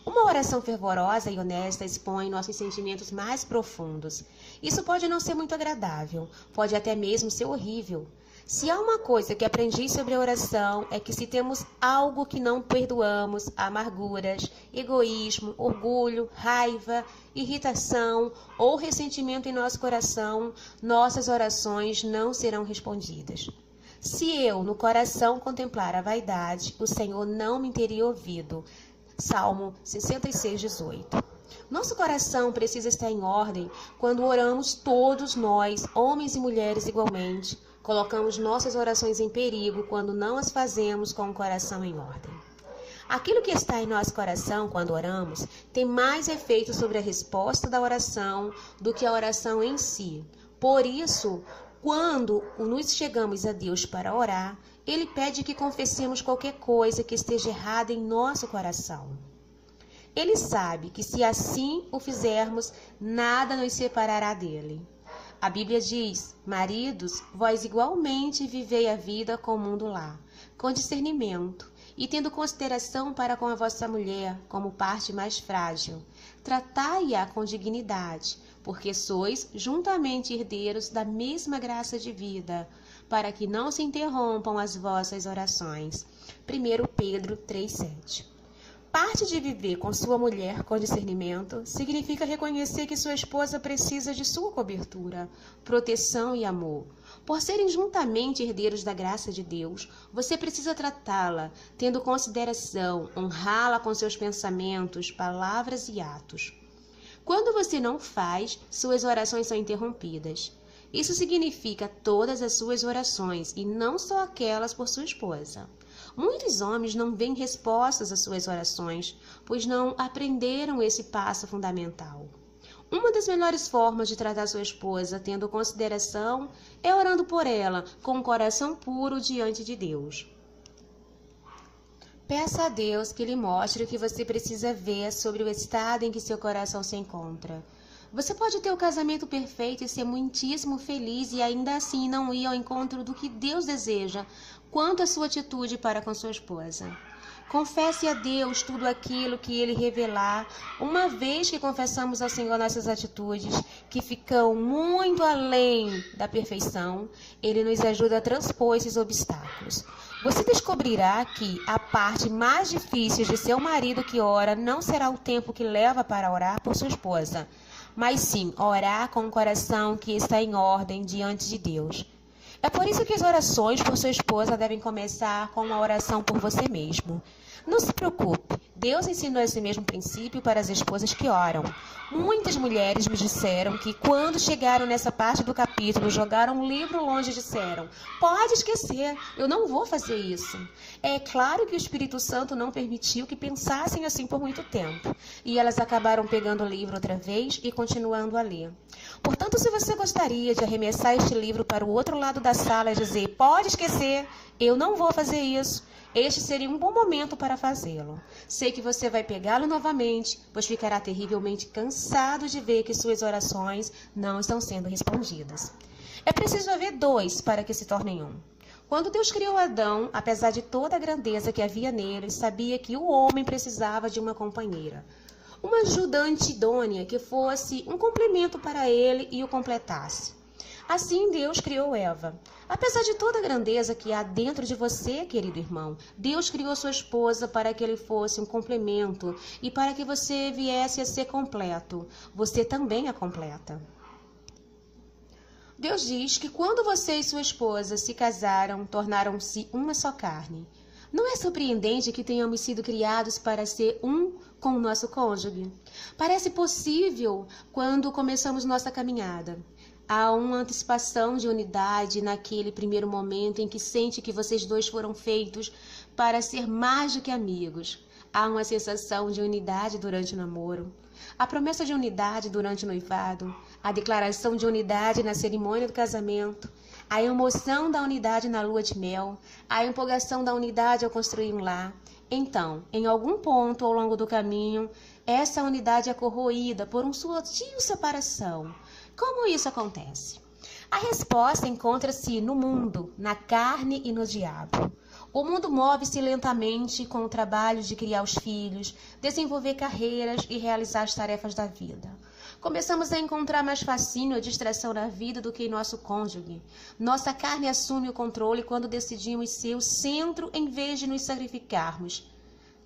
Uma oração fervorosa e honesta expõe nossos sentimentos mais profundos. Isso pode não ser muito agradável, pode até mesmo ser horrível. Se há uma coisa que aprendi sobre a oração é que se temos algo que não perdoamos, amarguras, egoísmo, orgulho, raiva, irritação ou ressentimento em nosso coração, nossas orações não serão respondidas. Se eu no coração contemplar a vaidade, o Senhor não me teria ouvido. Salmo 66:18. Nosso coração precisa estar em ordem quando oramos todos nós, homens e mulheres igualmente. Colocamos nossas orações em perigo quando não as fazemos com o coração em ordem. Aquilo que está em nosso coração quando oramos tem mais efeito sobre a resposta da oração do que a oração em si. Por isso, quando nos chegamos a Deus para orar, Ele pede que confessemos qualquer coisa que esteja errada em nosso coração. Ele sabe que se assim o fizermos, nada nos separará dele. A Bíblia diz: maridos, vós igualmente vivei a vida comum do lar, com discernimento, e tendo consideração para com a vossa mulher como parte mais frágil. Tratai-a com dignidade, porque sois juntamente herdeiros da mesma graça de vida, para que não se interrompam as vossas orações. 1 Pedro 3:7. Parte de viver com sua mulher com discernimento significa reconhecer que sua esposa precisa de sua cobertura, proteção e amor. Por serem juntamente herdeiros da graça de Deus, você precisa tratá-la, tendo consideração, honrá-la com seus pensamentos, palavras e atos. Quando você não faz, suas orações são interrompidas. Isso significa todas as suas orações e não só aquelas por sua esposa. Muitos homens não veem respostas às suas orações, pois não aprenderam esse passo fundamental. Uma das melhores formas de tratar sua esposa, tendo consideração, é orando por ela, com um coração puro diante de Deus. Peça a Deus que lhe mostre o que você precisa ver sobre o estado em que seu coração se encontra. Você pode ter o casamento perfeito e ser muitíssimo feliz e ainda assim não ir ao encontro do que Deus deseja, quanto à sua atitude para com sua esposa. Confesse a Deus tudo aquilo que Ele revelar, uma vez que confessamos ao Senhor nossas atitudes, que ficam muito além da perfeição, Ele nos ajuda a transpor esses obstáculos. Você descobrirá que a parte mais difícil de ser um marido que ora não será o tempo que leva para orar por sua esposa, mas sim orar com um coração que está em ordem diante de Deus. É por isso que as orações por sua esposa devem começar com uma oração por você mesmo. Não se preocupe, Deus ensinou esse mesmo princípio para as esposas que oram. Muitas mulheres me disseram que quando chegaram nessa parte do capítulo, jogaram um livro longe e disseram: pode esquecer, eu não vou fazer isso. É claro que o Espírito Santo não permitiu que pensassem assim por muito tempo. E elas acabaram pegando o livro outra vez e continuando a ler. Portanto, se você gostaria de arremessar este livro para o outro lado da sala e dizer: pode esquecer, eu não vou fazer isso, este seria um bom momento para fazê-lo. Sei que você vai pegá-lo novamente, pois ficará terrivelmente cansado de ver que suas orações não estão sendo respondidas. É preciso haver dois para que se tornem um. Quando Deus criou Adão, apesar de toda a grandeza que havia nele, sabia que o homem precisava de uma companheira. Uma ajudante idônea que fosse um complemento para ele e o completasse. Assim Deus criou Eva. Apesar de toda a grandeza que há dentro de você, querido irmão, Deus criou sua esposa para que ele fosse um complemento e para que você viesse a ser completo. Você também é completa. Deus diz que quando você e sua esposa se casaram, tornaram-se uma só carne. Não é surpreendente que tenhamos sido criados para ser um com o nosso cônjuge? Parece possível quando começamos nossa caminhada. Há uma antecipação de unidade naquele primeiro momento em que sente que vocês dois foram feitos para ser mais do que amigos. Há uma sensação de unidade durante o namoro, a promessa de unidade durante o noivado, a declaração de unidade na cerimônia do casamento, a emoção da unidade na lua de mel, a empolgação da unidade ao construir um lar. Então, em algum ponto ao longo do caminho, essa unidade é corroída por um sutil separação. Como isso acontece? A resposta encontra-se no mundo, na carne e no diabo. O mundo move-se lentamente com o trabalho de criar os filhos, desenvolver carreiras e realizar as tarefas da vida. Começamos a encontrar mais fascínio ou distração na vida do que em nosso cônjuge. Nossa carne assume o controle quando decidimos ser o centro em vez de nos sacrificarmos.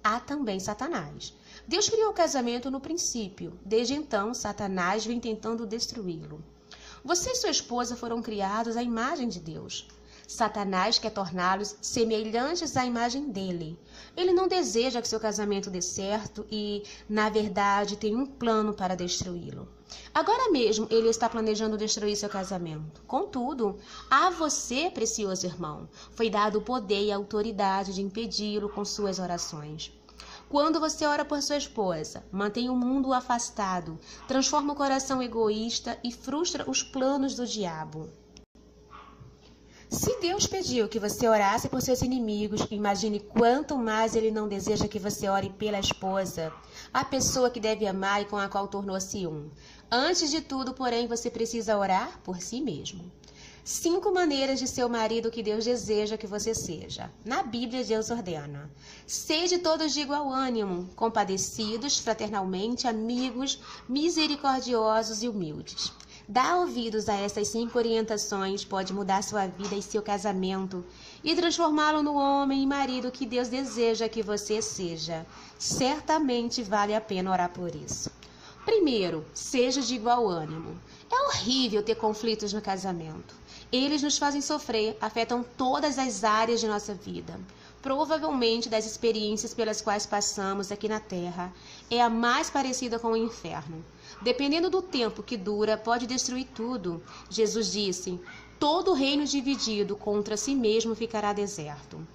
Há também Satanás. Deus criou o casamento no princípio. Desde então, Satanás vem tentando destruí-lo. Você e sua esposa foram criados à imagem de Deus. Satanás quer torná-los semelhantes à imagem dele. Ele não deseja que seu casamento dê certo e, na verdade, tem um plano para destruí-lo. Agora mesmo ele está planejando destruir seu casamento. Contudo, a você, precioso irmão, foi dado o poder e a autoridade de impedi-lo com suas orações. Quando você ora por sua esposa, mantém o mundo afastado, transforma o coração egoísta e frustra os planos do diabo. Se Deus pediu que você orasse por seus inimigos, imagine quanto mais Ele não deseja que você ore pela esposa, a pessoa que deve amar e com a qual tornou-se um. Antes de tudo, porém, você precisa orar por si mesmo. 5 maneiras de ser o marido que Deus deseja que você seja. Na Bíblia, Deus ordena: sede todos de igual ânimo, compadecidos, fraternalmente, amigos, misericordiosos e humildes. Dar ouvidos a essas 5 orientações pode mudar sua vida e seu casamento e transformá-lo no homem e marido que Deus deseja que você seja. Certamente vale a pena orar por isso. Primeiro, seja de igual ânimo. É horrível ter conflitos no casamento. Eles nos fazem sofrer, afetam todas as áreas de nossa vida. Provavelmente das experiências pelas quais passamos aqui na Terra, é a mais parecida com o inferno. Dependendo do tempo que dura, pode destruir tudo. Jesus disse: todo reino dividido contra si mesmo ficará deserto.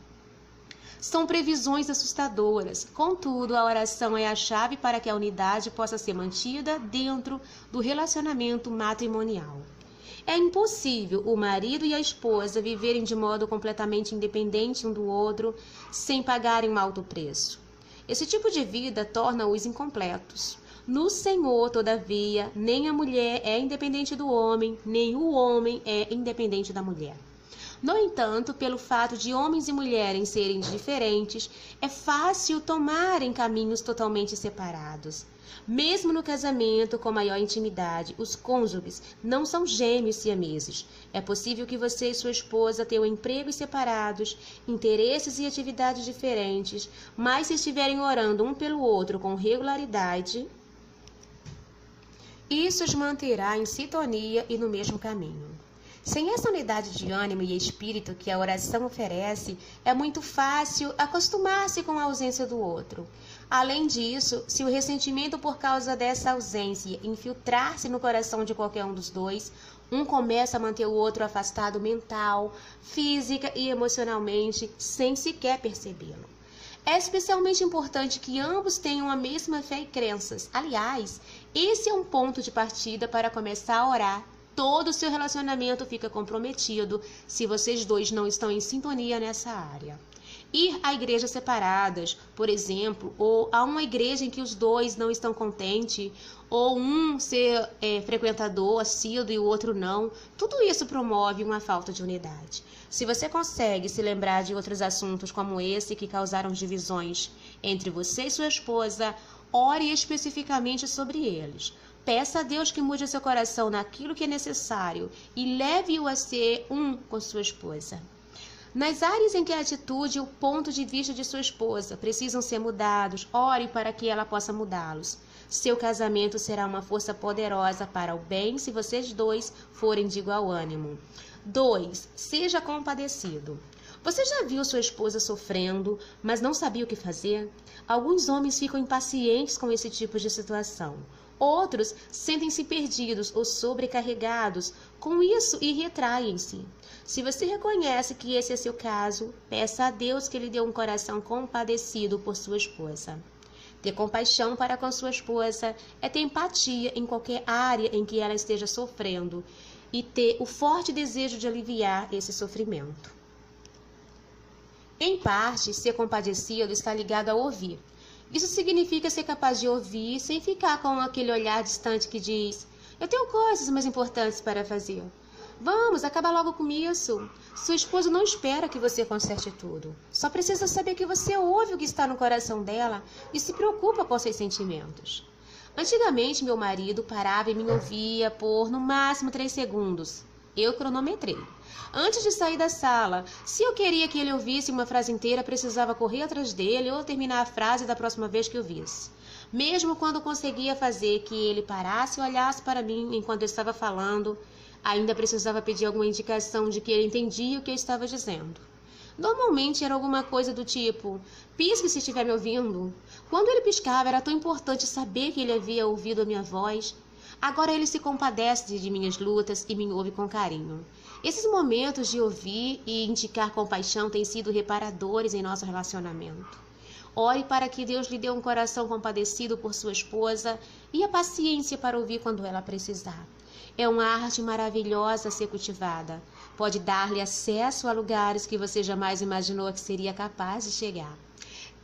São previsões assustadoras. Contudo, a oração é a chave para que a unidade possa ser mantida dentro do relacionamento matrimonial. É impossível o marido e a esposa viverem de modo completamente independente um do outro sem pagarem um alto preço. Esse tipo de vida torna-os incompletos. No Senhor, todavia, nem a mulher é independente do homem, nem o homem é independente da mulher. No entanto, pelo fato de homens e mulheres serem diferentes, é fácil tomarem caminhos totalmente separados. Mesmo no casamento com maior intimidade, os cônjuges não são gêmeos siameses. É possível que você e sua esposa tenham empregos separados, interesses e atividades diferentes, mas se estiverem orando um pelo outro com regularidade, isso os manterá em sintonia e no mesmo caminho. Sem essa unidade de ânimo e espírito que a oração oferece, é muito fácil acostumar-se com a ausência do outro. Além disso, se o ressentimento por causa dessa ausência infiltrar-se no coração de qualquer um dos dois, um começa a manter o outro afastado mental, física e emocionalmente, sem sequer percebê-lo. É especialmente importante que ambos tenham a mesma fé e crenças. Aliás, esse é um ponto de partida para começar a orar. Todo o seu relacionamento fica comprometido se vocês dois não estão em sintonia nessa área. Ir a igrejas separadas, por exemplo, ou a uma igreja em que os dois não estão contentes, ou um ser frequentador assíduo e o outro não, tudo isso promove uma falta de unidade. Se você consegue se lembrar de outros assuntos como esse que causaram divisões entre você e sua esposa, ore especificamente sobre eles.
Peça a Deus que mude o seu coração naquilo que é necessário e leve-o a ser um com sua esposa. Nas áreas em que a atitude e o ponto de vista de sua esposa precisam ser mudados, ore para que ela possa mudá-los. Seu casamento será uma força poderosa para o bem se vocês dois forem de igual ânimo. 2. Seja compadecido. Você já viu sua esposa sofrendo, mas não sabia o que fazer? Alguns homens ficam impacientes com esse tipo de situação. Outros sentem-se perdidos ou sobrecarregados com isso e retraem-se. Se você reconhece que esse é seu caso, peça a Deus que lhe dê um coração compadecido por sua esposa. Ter compaixão para com sua esposa é ter empatia em qualquer área em que ela esteja sofrendo e ter o forte desejo de aliviar esse sofrimento. Em parte, ser compadecido está ligado a ouvir. Isso significa ser capaz de ouvir sem ficar com aquele olhar distante que diz: eu tenho coisas mais importantes para fazer. Vamos, acaba logo com isso. Sua esposa não espera que você conserte tudo. Só precisa saber que você ouve o que está no coração dela e se preocupa com seus sentimentos. Antigamente, meu marido parava e me ouvia por, no máximo, 3 segundos. Eu cronometrei. Antes de sair da sala, se eu queria que ele ouvisse uma frase inteira, precisava correr atrás dele ou terminar a frase da próxima vez que eu visse. Mesmo quando conseguia fazer que ele parasse e olhasse para mim enquanto eu estava falando, ainda precisava pedir alguma indicação de que ele entendia o que eu estava dizendo. Normalmente era alguma coisa do tipo: pisque se estiver me ouvindo. Quando ele piscava, era tão importante saber que ele havia ouvido a minha voz. Agora ele se compadece de minhas lutas e me ouve com carinho. Esses momentos de ouvir e indicar compaixão têm sido reparadores em nosso relacionamento. Ore para que Deus lhe dê um coração compadecido por sua esposa e a paciência para ouvir quando ela precisar. É uma arte maravilhosa a ser cultivada. Pode dar-lhe acesso a lugares que você jamais imaginou que seria capaz de chegar.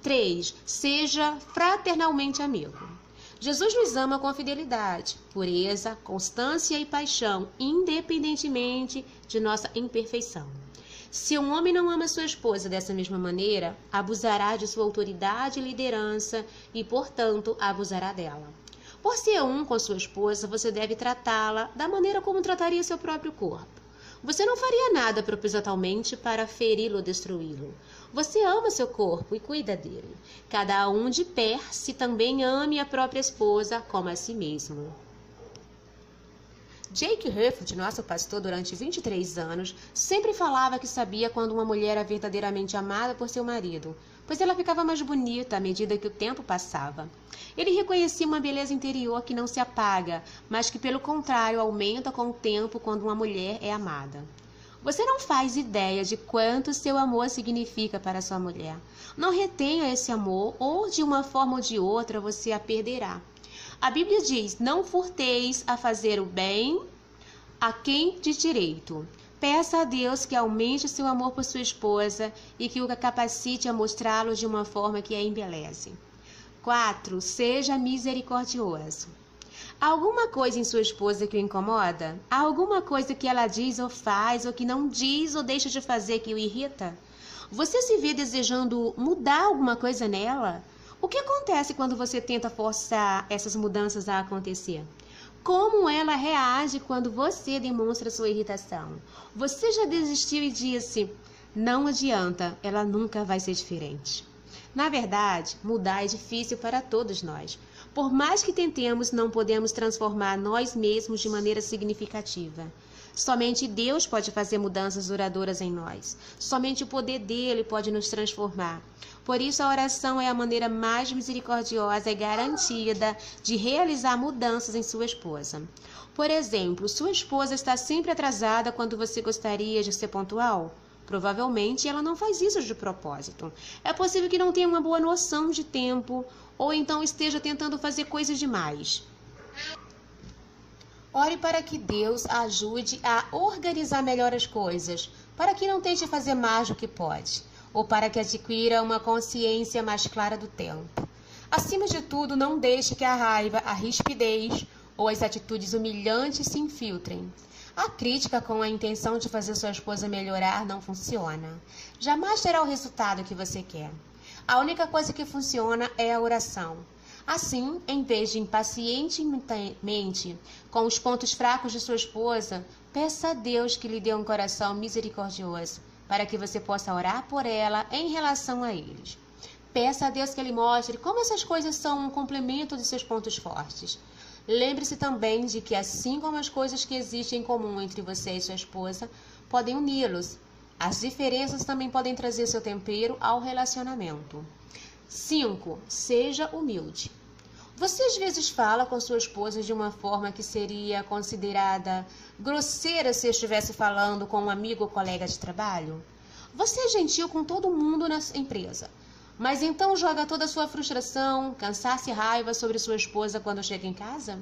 3. Seja fraternalmente amigo. Jesus nos ama com fidelidade, pureza, constância e paixão, independentemente de nossa imperfeição. Se um homem não ama sua esposa dessa mesma maneira, abusará de sua autoridade e liderança e, portanto, abusará dela. Por ser um com sua esposa, você deve tratá-la da maneira como trataria seu próprio corpo. Você não faria nada propositalmente para feri-lo ou destruí-lo. Você ama seu corpo e cuida dele. Cada um de pé se também ame a própria esposa como a si mesmo. Jake Hufford, nosso pastor durante 23 anos, sempre falava que sabia quando uma mulher era verdadeiramente amada por seu marido, pois ela ficava mais bonita à medida que o tempo passava. Ele reconhecia uma beleza interior que não se apaga, mas que, pelo contrário, aumenta com o tempo quando uma mulher é amada. Você não faz ideia de quanto seu amor significa para sua mulher. Não retenha esse amor, ou de uma forma ou de outra você a perderá. A Bíblia diz: não furteis a fazer o bem a quem de direito. Peça a Deus que aumente seu amor por sua esposa e que o capacite a mostrá-lo de uma forma que a embeleze. 4. Seja misericordioso. Há alguma coisa em sua esposa que o incomoda? Há alguma coisa que ela diz ou faz, ou que não diz ou deixa de fazer que o irrita? Você se vê desejando mudar alguma coisa nela? O que acontece quando você tenta forçar essas mudanças a acontecer? Como ela reage quando você demonstra sua irritação? Você já desistiu e disse: não adianta, ela nunca vai ser diferente. Na verdade, mudar é difícil para todos nós. Por mais que tentemos, não podemos transformar nós mesmos de maneira significativa. Somente Deus pode fazer mudanças duradouras em nós. Somente o poder dele pode nos transformar. Por isso, a oração é a maneira mais misericordiosa e garantida de realizar mudanças em sua esposa. Por exemplo, sua esposa está sempre atrasada quando você gostaria de ser pontual? Provavelmente ela não faz isso de propósito. É possível que não tenha uma boa noção de tempo, ou então esteja tentando fazer coisas demais. Ore para que Deus a ajude a organizar melhor as coisas, para que não tente fazer mais do que pode, ou para que adquira uma consciência mais clara do tempo. Acima de tudo, não deixe que a raiva, a rispidez ou as atitudes humilhantes se infiltrem. A crítica com a intenção de fazer sua esposa melhorar não funciona. Jamais terá o resultado que você quer. A única coisa que funciona é a oração. Assim, em vez de impacientemente com os pontos fracos de sua esposa, peça a Deus que lhe dê um coração misericordioso, para que você possa orar por ela em relação a eles. Peça a Deus que Ele mostre como essas coisas são um complemento de seus pontos fortes. Lembre-se também de que, assim como as coisas que existem em comum entre você e sua esposa podem uni-los, as diferenças também podem trazer seu tempero ao relacionamento. 5. Seja humilde. Você às vezes fala com sua esposa de uma forma que seria considerada grosseira se estivesse falando com um amigo ou colega de trabalho? Você é gentil com todo mundo na empresa, mas então joga toda a sua frustração, cansaço e raiva sobre sua esposa quando chega em casa?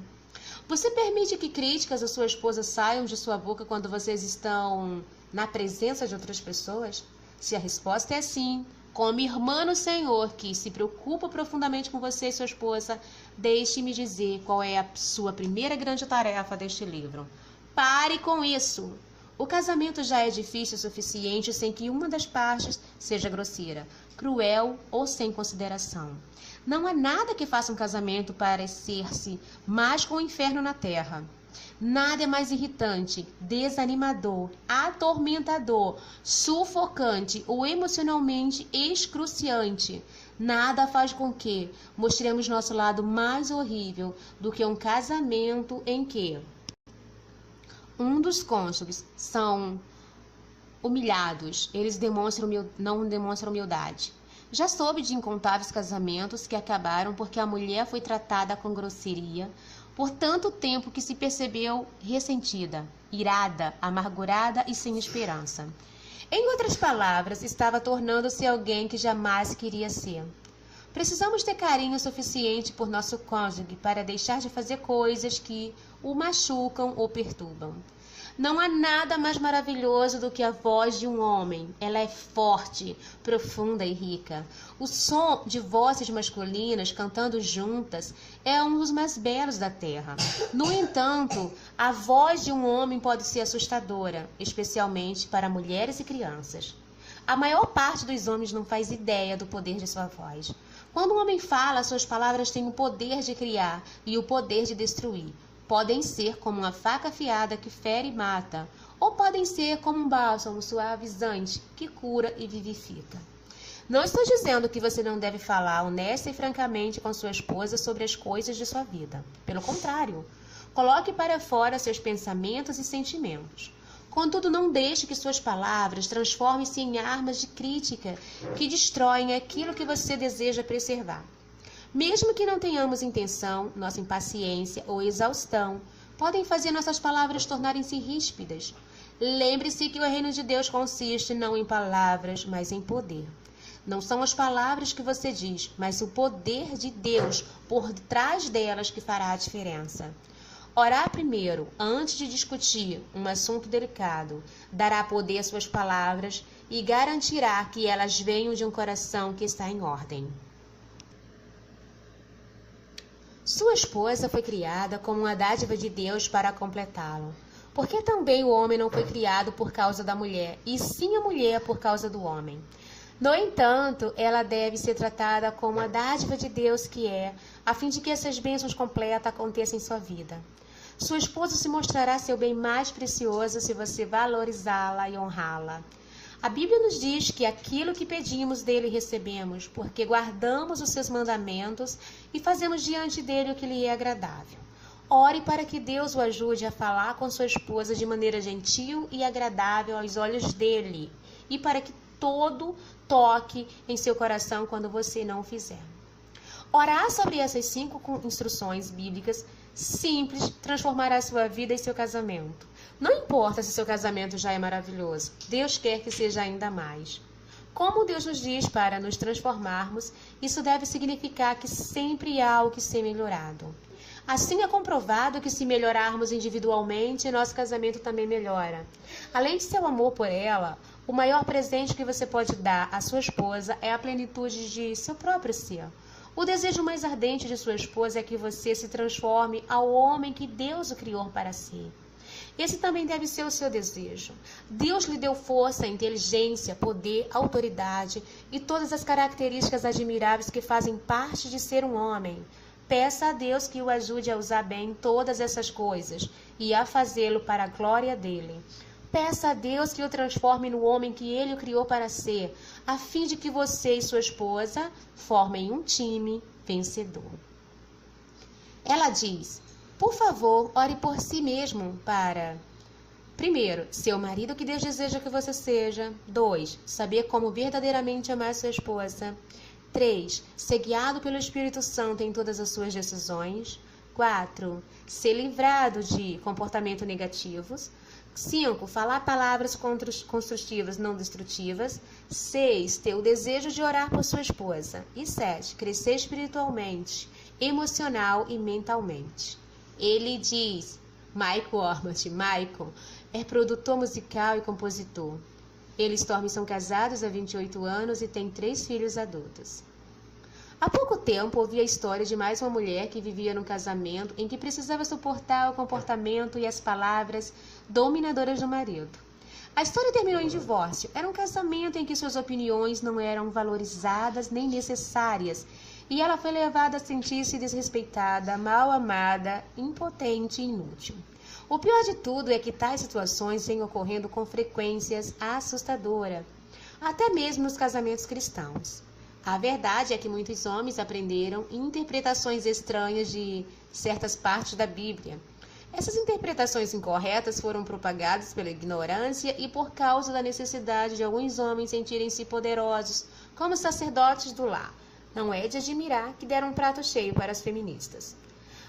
Você permite que críticas à sua esposa saiam de sua boca quando vocês estão na presença de outras pessoas? Se a resposta é sim, como irmã no Senhor que se preocupa profundamente com você e sua esposa, deixe-me dizer qual é a sua primeira grande tarefa deste livro. Pare com isso! O casamento já é difícil o suficiente sem que uma das partes seja grosseira, cruel ou sem consideração. Não há nada que faça um casamento parecer-se mais com o inferno na terra. Nada é mais irritante, desanimador, atormentador, sufocante ou emocionalmente excruciante. Nada faz com que mostremos nosso lado mais horrível do que um casamento em que um dos cônjuges são humilhados, eles não demonstram humildade. Já soube de incontáveis casamentos que acabaram porque a mulher foi tratada com grosseria por tanto tempo que se percebeu ressentida, irada, amargurada e sem esperança. Em outras palavras, estava tornando-se alguém que jamais queria ser. Precisamos ter carinho suficiente por nosso cônjuge para deixar de fazer coisas que o machucam ou perturbam. Não há nada mais maravilhoso do que a voz de um homem. Ela é forte, profunda e rica. O som de vozes masculinas cantando juntas é um dos mais belos da terra. No entanto, a voz de um homem pode ser assustadora, especialmente para mulheres e crianças. A maior parte dos homens não faz ideia do poder de sua voz. Quando um homem fala, suas palavras têm o poder de criar e o poder de destruir. Podem ser como uma faca afiada que fere e mata, ou podem ser como um bálsamo suavizante que cura e vivifica. Não estou dizendo que você não deve falar honesta e francamente com sua esposa sobre as coisas de sua vida. Pelo contrário, coloque para fora seus pensamentos e sentimentos. Contudo, não deixe que suas palavras transformem-se em armas de crítica que destroem aquilo que você deseja preservar. Mesmo que não tenhamos intenção, nossa impaciência ou exaustão podem fazer nossas palavras tornarem-se ríspidas. Lembre-se que o reino de Deus consiste não em palavras, mas em poder. Não são as palavras que você diz, mas o poder de Deus por trás delas que fará a diferença. Orar primeiro, antes de discutir um assunto delicado, dará poder às suas palavras e garantirá que elas venham de um coração que está em ordem. Sua esposa foi criada como uma dádiva de Deus para completá-lo. Porque também o homem não foi criado por causa da mulher, e sim a mulher por causa do homem. No entanto, ela deve ser tratada como a dádiva de Deus que é, a fim de que essas bênçãos completas aconteçam em sua vida. Sua esposa se mostrará seu bem mais precioso se você valorizá-la e honrá-la. A Bíblia nos diz que aquilo que pedimos dele recebemos, porque guardamos os seus mandamentos e fazemos diante dele o que lhe é agradável. Ore para que Deus o ajude a falar com sua esposa de maneira gentil e agradável aos olhos dele, e para que todo toque em seu coração quando você não o fizer. Orar sobre essas 5 instruções bíblicas simples transformará sua vida e seu casamento. Não importa se seu casamento já é maravilhoso, Deus quer que seja ainda mais. Como Deus nos diz para nos transformarmos, isso deve significar que sempre há o que ser melhorado. Assim é comprovado que se melhorarmos individualmente, nosso casamento também melhora. Além de seu amor por ela, o maior presente que você pode dar à sua esposa é a plenitude de seu próprio ser. O desejo mais ardente de sua esposa é que você se transforme ao homem que Deus o criou para si. Esse também deve ser o seu desejo. Deus lhe deu força, inteligência, poder, autoridade e todas as características admiráveis que fazem parte de ser um homem. Peça a Deus que o ajude a usar bem todas essas coisas e a fazê-lo para a glória dele. Peça a Deus que o transforme no homem que ele o criou para ser, a fim de que você e sua esposa formem um time vencedor. Ela diz: por favor, ore por si mesmo para... 1. Ser o marido que Deus deseja que você seja. 2. Saber como verdadeiramente amar sua esposa. 3. Ser guiado pelo Espírito Santo em todas as suas decisões. 4. Ser livrado de comportamentos negativos. 5. Falar palavras construtivas, não destrutivas. 6. Ter o desejo de orar por sua esposa. E 7. Crescer espiritualmente, emocional e mentalmente. Ele diz... Michael Orbach é produtor musical e compositor. Ele e Stormy são casados há 28 anos e têm 3 filhos adultos. Há pouco tempo ouvi a história de mais uma mulher que vivia num casamento em que precisava suportar o comportamento e as palavras dominadoras do marido. A história terminou em divórcio. Era um casamento em que suas opiniões não eram valorizadas nem necessárias, e ela foi levada a sentir-se desrespeitada, mal amada, impotente e inútil. O pior de tudo é que tais situações vêm ocorrendo com frequências assustadora, até mesmo nos casamentos cristãos. A verdade é que muitos homens aprenderam interpretações estranhas de certas partes da Bíblia. Essas interpretações incorretas foram propagadas pela ignorância e por causa da necessidade de alguns homens sentirem-se poderosos como sacerdotes do lar. Não é de admirar que deram um prato cheio para as feministas.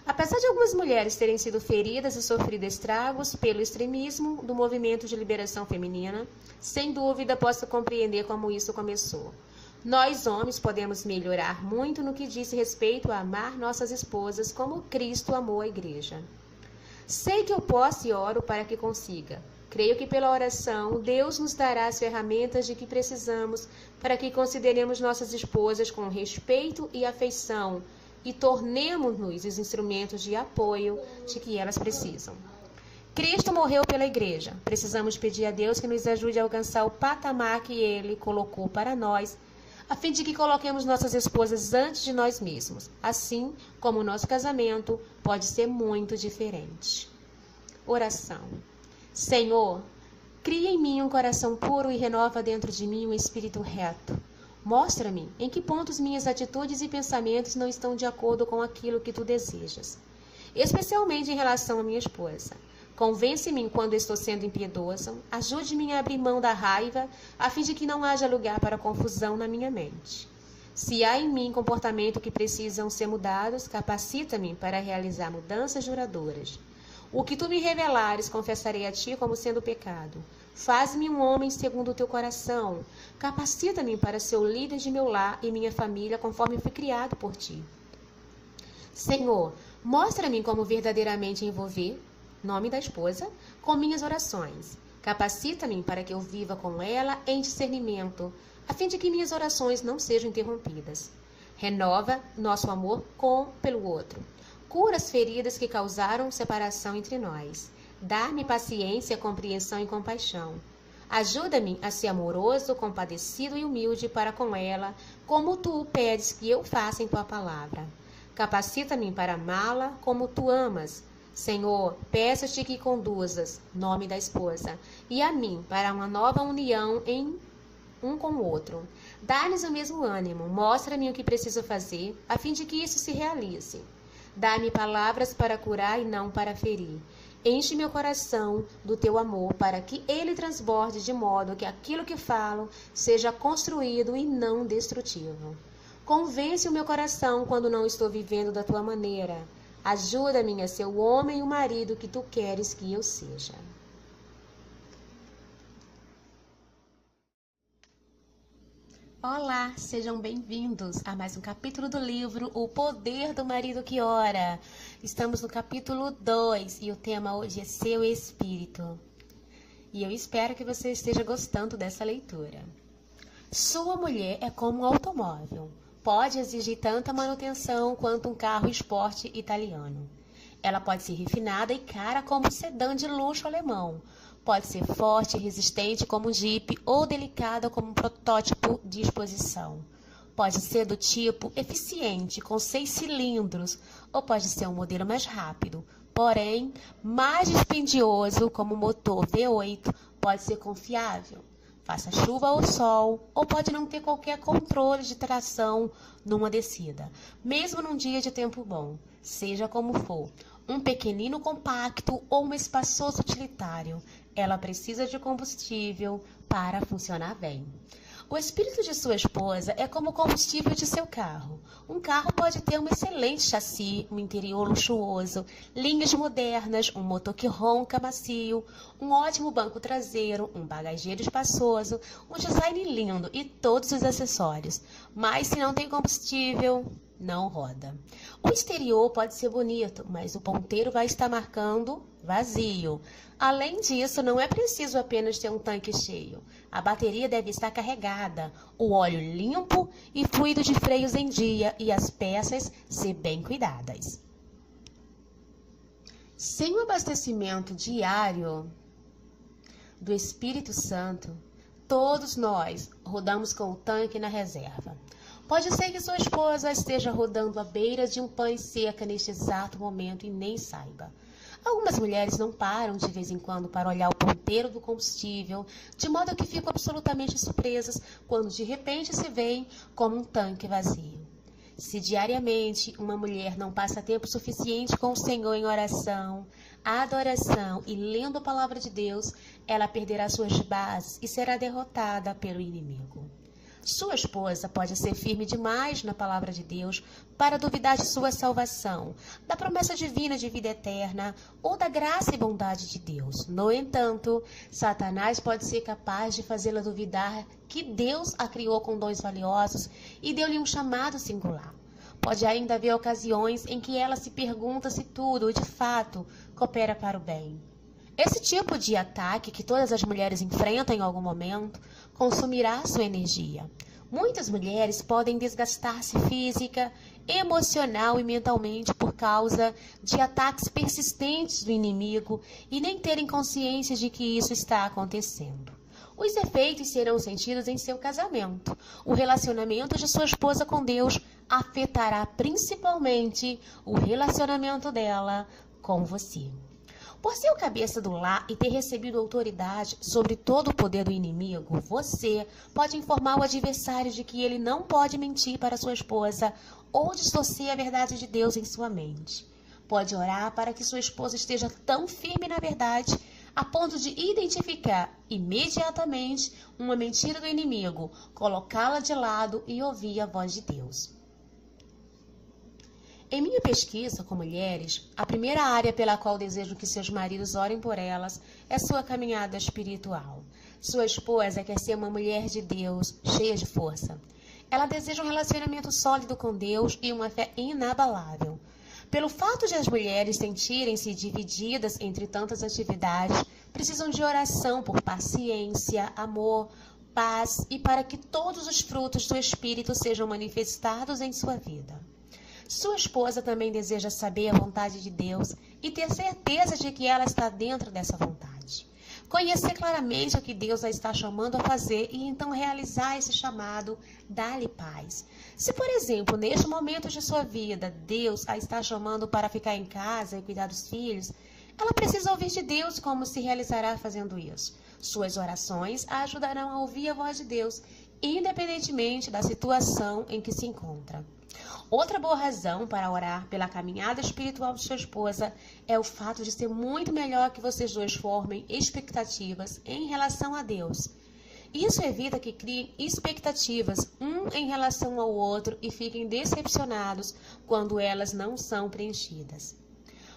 Apesar de algumas mulheres terem sido feridas e sofrido estragos pelo extremismo do movimento de liberação feminina, sem dúvida posso compreender como isso começou. Nós, homens, podemos melhorar muito no que diz respeito a amar nossas esposas como Cristo amou a igreja. Sei que eu posso e oro para que consiga. Creio que pela oração, Deus nos dará as ferramentas de que precisamos para que consideremos nossas esposas com respeito e afeição e tornemos-nos os instrumentos de apoio de que elas precisam. Cristo morreu pela igreja. Precisamos pedir a Deus que nos ajude a alcançar o patamar que Ele colocou para nós, a fim de que coloquemos nossas esposas antes de nós mesmos, assim como o nosso casamento pode ser muito diferente. Oração. Senhor, cria em mim um coração puro e renova dentro de mim um espírito reto. Mostra-me em que pontos minhas atitudes e pensamentos não estão de acordo com aquilo que Tu desejas, especialmente em relação à minha esposa. Convence-me quando estou sendo impiedosa, ajude-me a abrir mão da raiva, a fim de que não haja lugar para confusão na minha mente. Se há em mim comportamentos que precisam ser mudados, capacita-me para realizar mudanças duradouras. O que Tu me revelares, confessarei a Ti como sendo pecado. Faz-me um homem segundo o Teu coração. Capacita-me para ser o líder de meu lar e minha família, conforme fui criado por Ti. Senhor, mostra-me como verdadeiramente envolver, nome da esposa, com minhas orações. Capacita-me para que eu viva com ela em discernimento, a fim de que minhas orações não sejam interrompidas. Renova nosso amor pelo outro. Cura as feridas que causaram separação entre nós. Dá-me paciência, compreensão e compaixão. Ajuda-me a ser amoroso, compadecido e humilde para com ela, como Tu pedes que eu faça em Tua palavra. Capacita-me para amá-la como Tu amas. Senhor, peço-te que conduzas, nome da esposa, e a mim para uma nova união em um com o outro. Dá-lhes o mesmo ânimo, mostra-me o que preciso fazer, a fim de que isso se realize. Dá-me palavras para curar e não para ferir. Enche meu coração do Teu amor para que ele transborde de modo que aquilo que falo seja construído e não destrutivo. Convence o meu coração quando não estou vivendo da Tua maneira. Ajuda-me a ser o homem e o marido que Tu queres que eu seja. Olá, sejam bem-vindos a mais um capítulo do livro O Poder do Marido que Ora. Estamos no capítulo 2 e o tema hoje é Seu Espírito. E eu espero que você esteja gostando dessa leitura. Sua mulher é como um automóvel. Pode exigir tanta manutenção quanto um carro esporte italiano. Ela pode ser refinada e cara como um sedã de luxo alemão. Pode ser forte e resistente como um Jeep ou delicada como um protótipo de exposição.
Pode ser do tipo eficiente, com 6 cilindros, ou pode ser um modelo mais rápido, porém mais dispendioso, como o motor V8, pode ser confiável. Faça chuva ou sol, ou pode não ter qualquer controle de tração numa descida, mesmo num dia de tempo bom, seja como for. Um pequenino compacto ou um espaçoso utilitário, ela precisa de combustível para funcionar bem. O espírito de sua esposa é como o combustível de seu carro. Um carro pode ter um excelente chassi, um interior luxuoso, linhas modernas, um motor que ronca macio, um ótimo banco traseiro, um bagageiro espaçoso, um design lindo e todos os acessórios. Mas se não tem combustível, não roda. O exterior pode ser bonito, mas o ponteiro vai estar marcando vazio. Além disso, não é preciso apenas ter um tanque cheio. A bateria deve estar carregada, o óleo limpo e fluido de freios em dia e as peças ser bem cuidadas. Sem o abastecimento diário do Espírito Santo, todos nós rodamos com o tanque na reserva. Pode ser que sua esposa esteja rodando à beira de um pão seca neste exato momento e nem saiba. Algumas mulheres não param de vez em quando para olhar o ponteiro do combustível, de modo que ficam absolutamente surpresas quando de repente se veem como um tanque vazio. Se diariamente uma mulher não passa tempo suficiente com o Senhor em oração, adoração e lendo a palavra de Deus, ela perderá suas bases e será derrotada pelo inimigo. Sua esposa pode ser firme demais na palavra de Deus para duvidar de sua salvação, da promessa divina de vida eterna ou da graça e bondade de Deus. No entanto, Satanás pode ser capaz de fazê-la duvidar que Deus a criou com dons valiosos e deu-lhe um chamado singular. Pode ainda haver ocasiões em que ela se pergunta se tudo, de fato, coopera para o bem. Esse tipo de ataque que todas as mulheres enfrentam em algum momento consumirá sua energia. Muitas mulheres podem desgastar-se física, emocional e mentalmente por causa de ataques persistentes do inimigo e nem terem consciência de que isso está acontecendo. Os efeitos serão sentidos em seu casamento. O relacionamento de sua esposa com Deus afetará principalmente o relacionamento dela com você. Por ser o cabeça do lar e ter recebido autoridade sobre todo o poder do inimigo, você pode informar o adversário de que ele não pode mentir para sua esposa ou distorcer a verdade de Deus em sua mente. Pode orar para que sua esposa esteja tão firme na verdade a ponto de identificar imediatamente uma mentira do inimigo, colocá-la de lado e ouvir a voz de Deus. Em minha pesquisa com mulheres, a primeira área pela qual desejo que seus maridos orem por elas é sua caminhada espiritual. Sua esposa quer ser uma mulher de Deus, cheia de força. Ela deseja um relacionamento sólido com Deus e uma fé inabalável. Pelo fato de as mulheres sentirem-se divididas entre tantas atividades, precisam de oração por paciência, amor, paz e para que todos os frutos do Espírito sejam manifestados em sua vida. Sua esposa também deseja saber a vontade de Deus e ter certeza de que ela está dentro dessa vontade. Conhecer claramente o que Deus a está chamando a fazer e então realizar esse chamado dá-lhe paz. Se, por exemplo, neste momento de sua vida, Deus a está chamando para ficar em casa e cuidar dos filhos, ela precisa ouvir de Deus como se realizará fazendo isso. Suas orações a ajudarão a ouvir a voz de Deus, independentemente da situação em que se encontra. Outra boa razão para orar pela caminhada espiritual de sua esposa é o fato de ser muito melhor que vocês dois formem expectativas em relação a Deus. Isso evita que criem expectativas um em relação ao outro e fiquem decepcionados quando elas não são preenchidas.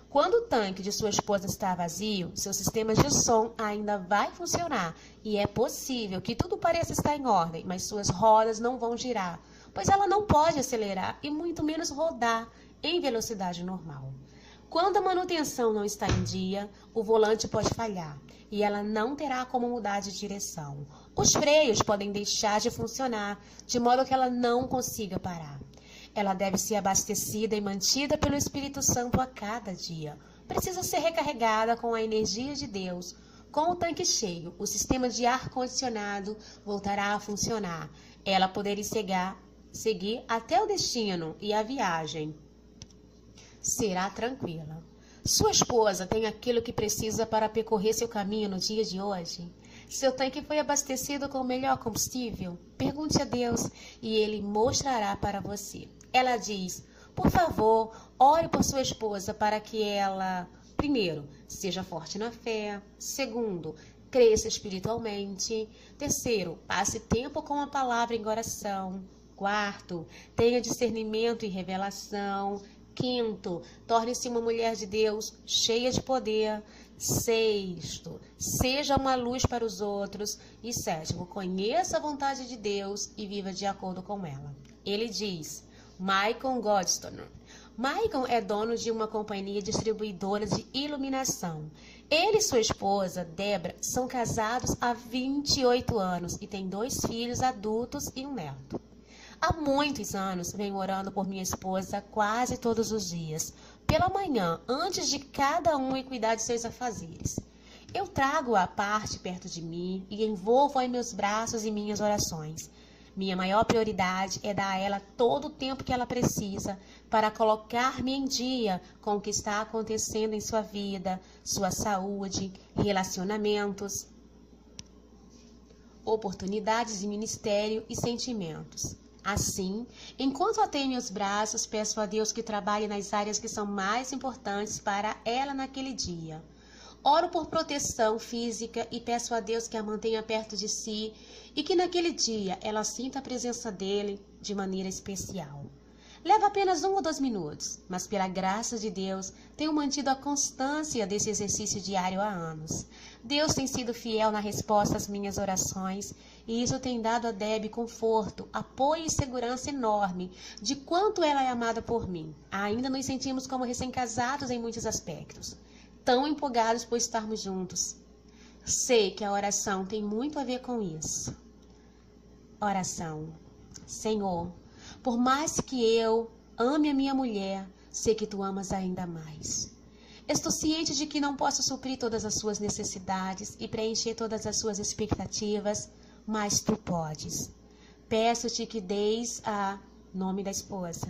Quando o tanque de sua esposa está vazio, seu sistema de som ainda vai funcionar e é possível que tudo pareça estar em ordem, mas suas rodas não vão girar, pois ela não pode acelerar e muito menos rodar em velocidade normal. Quando a manutenção não está em dia, o volante pode falhar e ela não terá como mudar de direção. Os freios podem deixar de funcionar, de modo que ela não consiga parar. Ela deve ser abastecida e mantida pelo Espírito Santo a cada dia. Precisa ser recarregada com a energia de Deus. Com o tanque cheio, o sistema de ar-condicionado voltará a funcionar. Ela poderá
seguir até o destino e a viagem será tranquila. Sua esposa tem aquilo que precisa para percorrer seu caminho no dia de hoje? Seu tanque foi abastecido com o melhor combustível? Pergunte a Deus e Ele mostrará para você. Ela diz: por favor, ore por sua esposa para que ela, primeiro, seja forte na fé. Segundo, cresça espiritualmente. Terceiro, passe tempo com a palavra em oração. Quarto, tenha discernimento e revelação. Quinto, torne-se uma mulher de Deus cheia de poder. Sexto, seja uma luz para os outros. E sétimo, conheça a vontade de Deus e viva de acordo com ela. Ele diz, Michael Godstone. Michael é dono de uma companhia distribuidora de iluminação. Ele e sua esposa, Debra, são casados há 28 anos e têm 2 filhos adultos e um neto. Há muitos anos venho orando por minha esposa quase todos os dias, pela manhã, antes de cada um ir cuidar de seus afazeres. Eu trago-a à parte perto de mim e envolvo-a em meus braços e minhas orações. Minha maior prioridade é dar a ela todo o tempo que ela precisa para colocar-me em dia com o que está acontecendo em sua vida, sua saúde, relacionamentos, oportunidades de ministério e sentimentos. Assim, enquanto a tenho em meus braços, peço a Deus que trabalhe nas áreas que são mais importantes para ela naquele dia. Oro por proteção física e peço a Deus que a mantenha perto de si e que naquele dia ela sinta a presença dele de maneira especial. Leva apenas 1 ou 2 minutos, mas pela graça de Deus, tenho mantido a constância desse exercício diário há anos. Deus tem sido fiel na resposta às minhas orações e isso tem dado a Deb conforto, apoio e segurança enorme de quanto ela é amada por mim. Ainda nos sentimos como recém-casados em muitos aspectos, tão empolgados por estarmos juntos. Sei que a oração tem muito a ver com isso. Oração. Senhor, por mais que eu ame a minha mulher, sei que tu amas ainda mais. Estou ciente de que não posso suprir todas as suas necessidades e preencher todas as suas expectativas, mas tu podes. Peço-te que deis a nome da esposa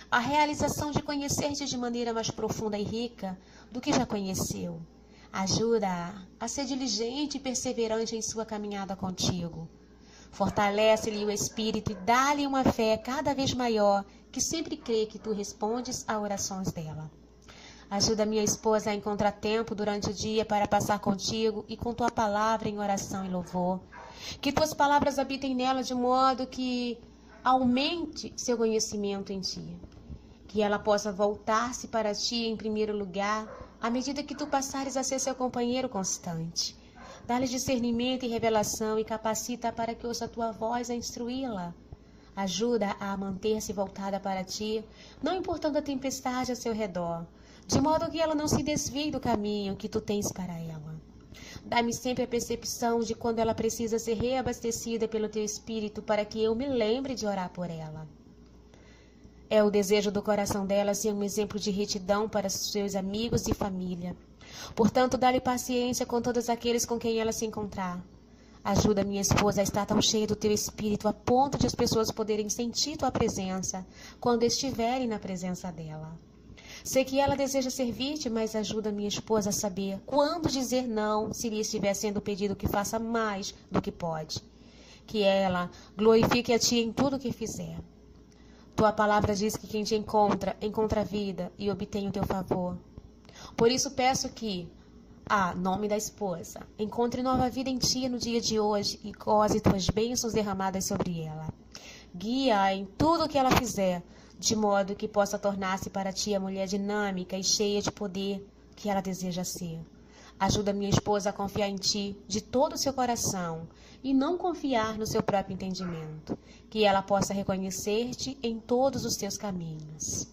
a realização de conhecer-te de maneira mais profunda e rica do que já conheceu. Ajuda-a a ser diligente e perseverante em sua caminhada contigo. Fortalece-lhe o espírito e dá-lhe uma fé cada vez maior, que sempre crê que tu respondes a orações dela. Ajuda minha esposa a encontrar tempo durante o dia para passar contigo e com tua palavra em oração e louvor. Que tuas palavras habitem nela de modo que aumente seu conhecimento em ti. Que ela possa voltar-se para ti em primeiro lugar, à medida que tu passares a ser seu companheiro constante. Dá-lhe discernimento e revelação e capacita para que ouça a tua voz a instruí-la. Ajuda-a a manter-se voltada para ti, não importando a tempestade a seu redor, de modo que ela não se desvie do caminho que tu tens para ela. Dá-me sempre a percepção de quando ela precisa ser reabastecida pelo teu Espírito para que eu me lembre de orar por ela. É o desejo do coração dela ser um exemplo de retidão para seus amigos e família. Portanto, dá-lhe paciência com todos aqueles com quem ela se encontrar. Ajuda minha esposa a estar tão cheia do teu Espírito a ponto de as pessoas poderem sentir tua presença quando estiverem na presença dela. Sei que ela deseja servir-te, mas ajuda minha esposa a saber quando dizer não se lhe estiver sendo pedido que faça mais do que pode. Que ela glorifique a ti em tudo o que fizer. Tua palavra diz que quem te encontra, encontra a vida e obtém o teu favor. Por isso peço que, nome da esposa, encontre nova vida em ti no dia de hoje e goze tuas bênçãos derramadas sobre ela. Guia-a em tudo o que ela fizer, de modo que possa tornar-se para ti a mulher dinâmica e cheia de poder que ela deseja ser. Ajuda minha esposa a confiar em ti de todo o seu coração e não confiar no seu próprio entendimento, que ela possa reconhecer-te em todos os teus caminhos.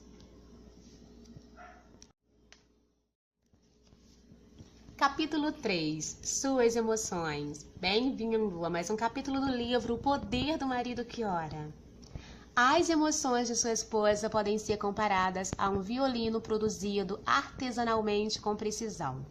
Capítulo 3. Suas emoções. Bem-vindo a mais um capítulo do livro O Poder do Marido que Ora. As emoções de sua esposa podem ser comparadas a um violino produzido artesanalmente com precisão.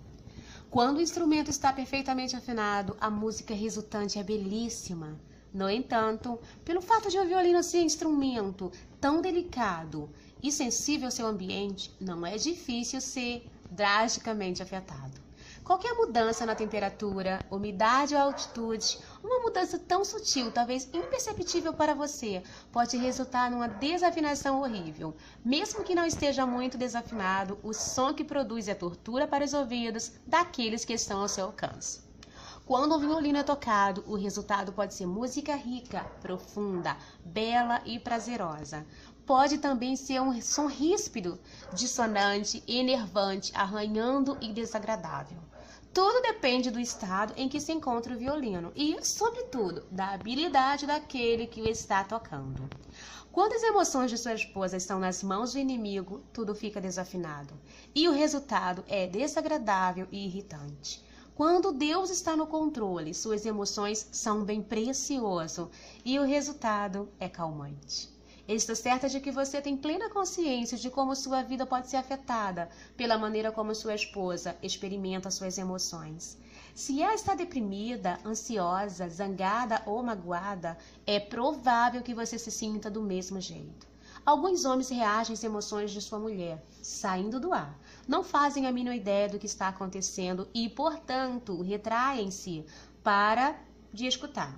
Quando o instrumento está perfeitamente afinado, a música resultante é belíssima. No entanto, pelo fato de o violino ser instrumento tão delicado e sensível ao seu ambiente, não é difícil ser drasticamente afetado. Qualquer mudança na temperatura, umidade ou altitude, uma mudança tão sutil, talvez imperceptível para você, pode resultar numa desafinação horrível. Mesmo que não esteja muito desafinado, o som que produz é tortura para os ouvidos daqueles que estão ao seu alcance. Quando o violino é tocado, o resultado pode ser música rica, profunda, bela e prazerosa. Pode também ser um som ríspido, dissonante, enervante, arranhando e desagradável. Tudo depende do estado em que se encontra o violino e, sobretudo, da habilidade daquele que o está tocando. Quando as emoções de sua esposa estão nas mãos do inimigo, tudo fica desafinado e o resultado é desagradável e irritante. Quando Deus está no controle, suas emoções são um bem precioso e o resultado é calmante. Estou certa de que você tem plena consciência de como sua vida pode ser afetada pela maneira como sua esposa experimenta suas emoções. Se ela está deprimida, ansiosa, zangada ou magoada, é provável que você se sinta do mesmo jeito. Alguns homens reagem às emoções de sua mulher, saindo do ar. Não fazem a mínima ideia do que está acontecendo e, portanto, retraem-se para de escutar.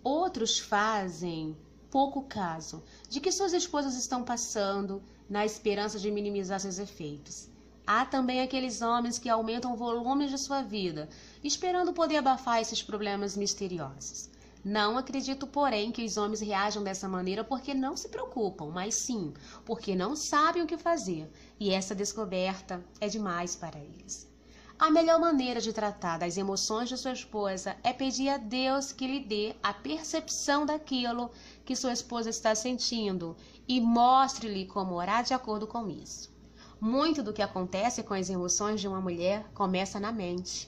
Outros fazem pouco caso de que suas esposas estão passando na esperança de minimizar seus efeitos. Há também aqueles homens que aumentam o volume de sua vida, esperando poder abafar esses problemas misteriosos. Não acredito, porém, que os homens reajam dessa maneira porque não se preocupam, mas sim porque não sabem o que fazer, e essa descoberta é demais para eles. A melhor maneira de tratar das emoções de sua esposa é pedir a Deus que lhe dê a percepção daquilo que sua esposa está sentindo e mostre-lhe como orar de acordo com isso. Muito do que acontece com as emoções de uma mulher começa na mente.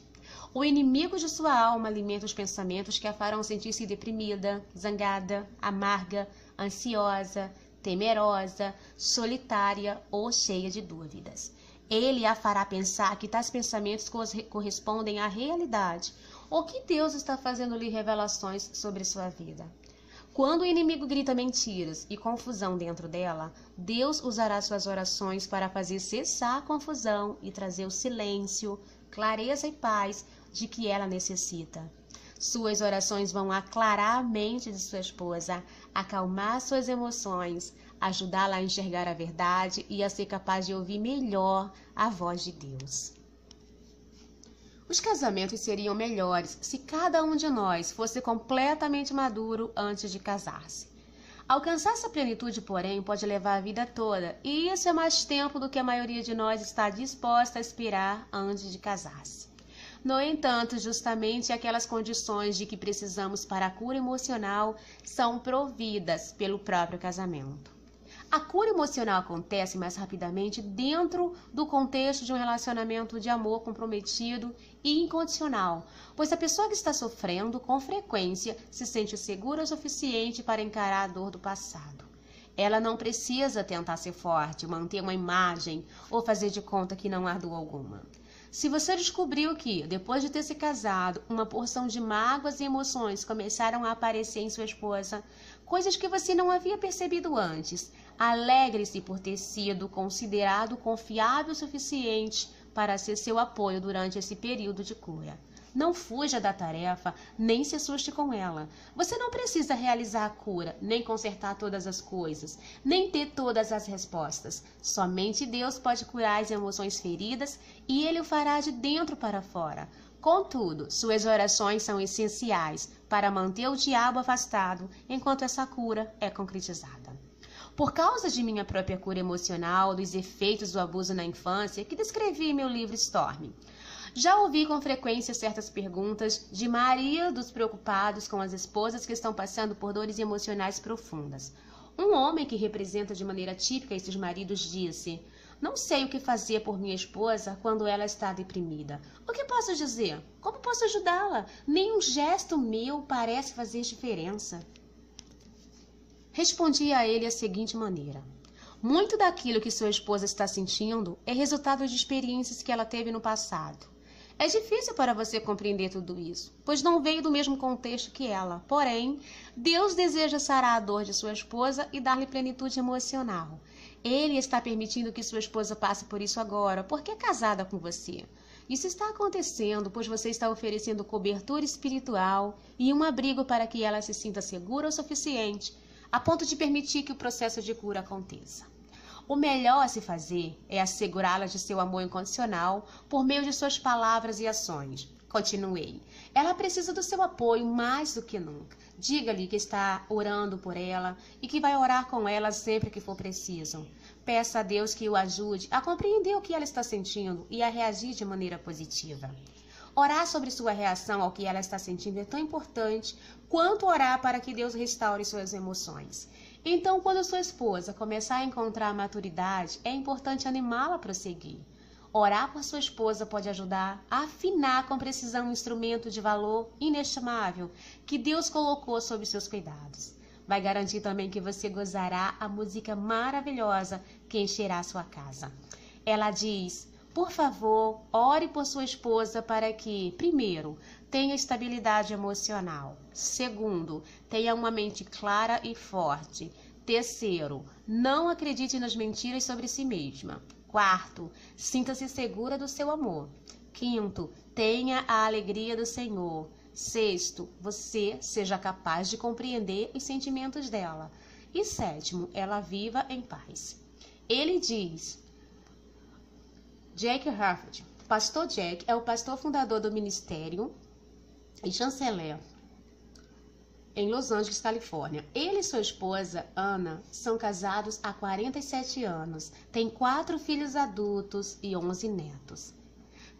O inimigo de sua alma alimenta os pensamentos que a farão sentir-se deprimida, zangada, amarga, ansiosa, temerosa, solitária ou cheia de dúvidas. Ele a fará pensar que tais pensamentos correspondem à realidade ou que Deus está fazendo-lhe revelações sobre sua vida. Quando o inimigo grita mentiras e confusão dentro dela, Deus usará suas orações para fazer cessar a confusão e trazer o silêncio, clareza e paz de que ela necessita. Suas orações vão aclarar a mente de sua esposa, acalmar suas emoções, ajudá-la a enxergar a verdade e a ser capaz de ouvir melhor a voz de Deus. Os casamentos seriam melhores se cada um de nós fosse completamente maduro antes de casar-se. Alcançar essa plenitude, porém, pode levar a vida toda, e isso é mais tempo do que a maioria de nós está disposta a esperar antes de casar-se. No entanto, justamente aquelas condições de que precisamos para a cura emocional são providas pelo próprio casamento. A cura emocional acontece mais rapidamente dentro do contexto de um relacionamento de amor comprometido e incondicional, pois a pessoa que está sofrendo, com frequência, se sente segura o suficiente para encarar a dor do passado. Ela não precisa tentar ser forte, manter uma imagem ou fazer de conta que não há dor alguma. Se você descobriu que, depois de ter se casado, uma porção de mágoas e emoções começaram a aparecer em sua esposa, coisas que você não havia percebido antes, alegre-se por ter sido considerado confiável o suficiente para ser seu apoio durante esse período de cura. Não fuja da tarefa, nem se assuste com ela. Você não precisa realizar a cura, nem consertar todas as coisas, nem ter todas as respostas. Somente Deus pode curar as emoções feridas e Ele o fará de dentro para fora. Contudo, suas orações são essenciais para manter o diabo afastado enquanto essa cura é concretizada. Por causa de minha própria cura emocional, dos efeitos do abuso na infância, que descrevi em meu livro Storm, já ouvi com frequência certas perguntas de maridos preocupados com as esposas que estão passando por dores emocionais profundas. Um homem que representa de maneira típica esses maridos disse: "Não sei o que fazer por minha esposa quando ela está deprimida. O que posso dizer? Como posso ajudá-la? Nenhum gesto meu parece fazer diferença." Respondi a ele da seguinte maneira: muito daquilo que sua esposa está sentindo é resultado de experiências que ela teve no passado. É difícil para você compreender tudo isso, pois não veio do mesmo contexto que ela. Porém, Deus deseja sarar a dor de sua esposa e dar-lhe plenitude emocional. Ele está permitindo que sua esposa passe por isso agora, porque é casada com você. Isso está acontecendo, pois você está oferecendo cobertura espiritual e um abrigo para que ela se sinta segura o suficiente, a ponto de permitir que o processo de cura aconteça. O melhor a se fazer é assegurá-la de seu amor incondicional por meio de suas palavras e ações. Continuei. Ela precisa do seu apoio mais do que nunca. Diga-lhe que está orando por ela e que vai orar com ela sempre que for preciso. Peça a Deus que o ajude a compreender o que ela está sentindo e a reagir de maneira positiva. Orar sobre sua reação ao que ela está sentindo é tão importante quanto orar para que Deus restaure suas emoções. Então, quando sua esposa começar a encontrar a maturidade, é importante animá-la a prosseguir. Orar por sua esposa pode ajudar a afinar com precisão um instrumento de valor inestimável que Deus colocou sob seus cuidados. Vai garantir também que você gozará a música maravilhosa que encherá sua casa. Ela diz: por favor, ore por sua esposa para que, primeiro, tenha estabilidade emocional. Segundo, tenha uma mente clara e forte. Terceiro, não acredite nas mentiras sobre si mesma. Quarto, sinta-se segura do seu amor. Quinto, tenha a alegria do Senhor. Sexto, você seja capaz de compreender os sentimentos dela. E sétimo, ela viva em paz. Ele diz... Jack Harford. Pastor Jack é o pastor fundador do ministério e chanceler em Los Angeles, Califórnia. Ele e sua esposa, Ana, são casados há 47 anos, têm 4 filhos adultos e 11 netos.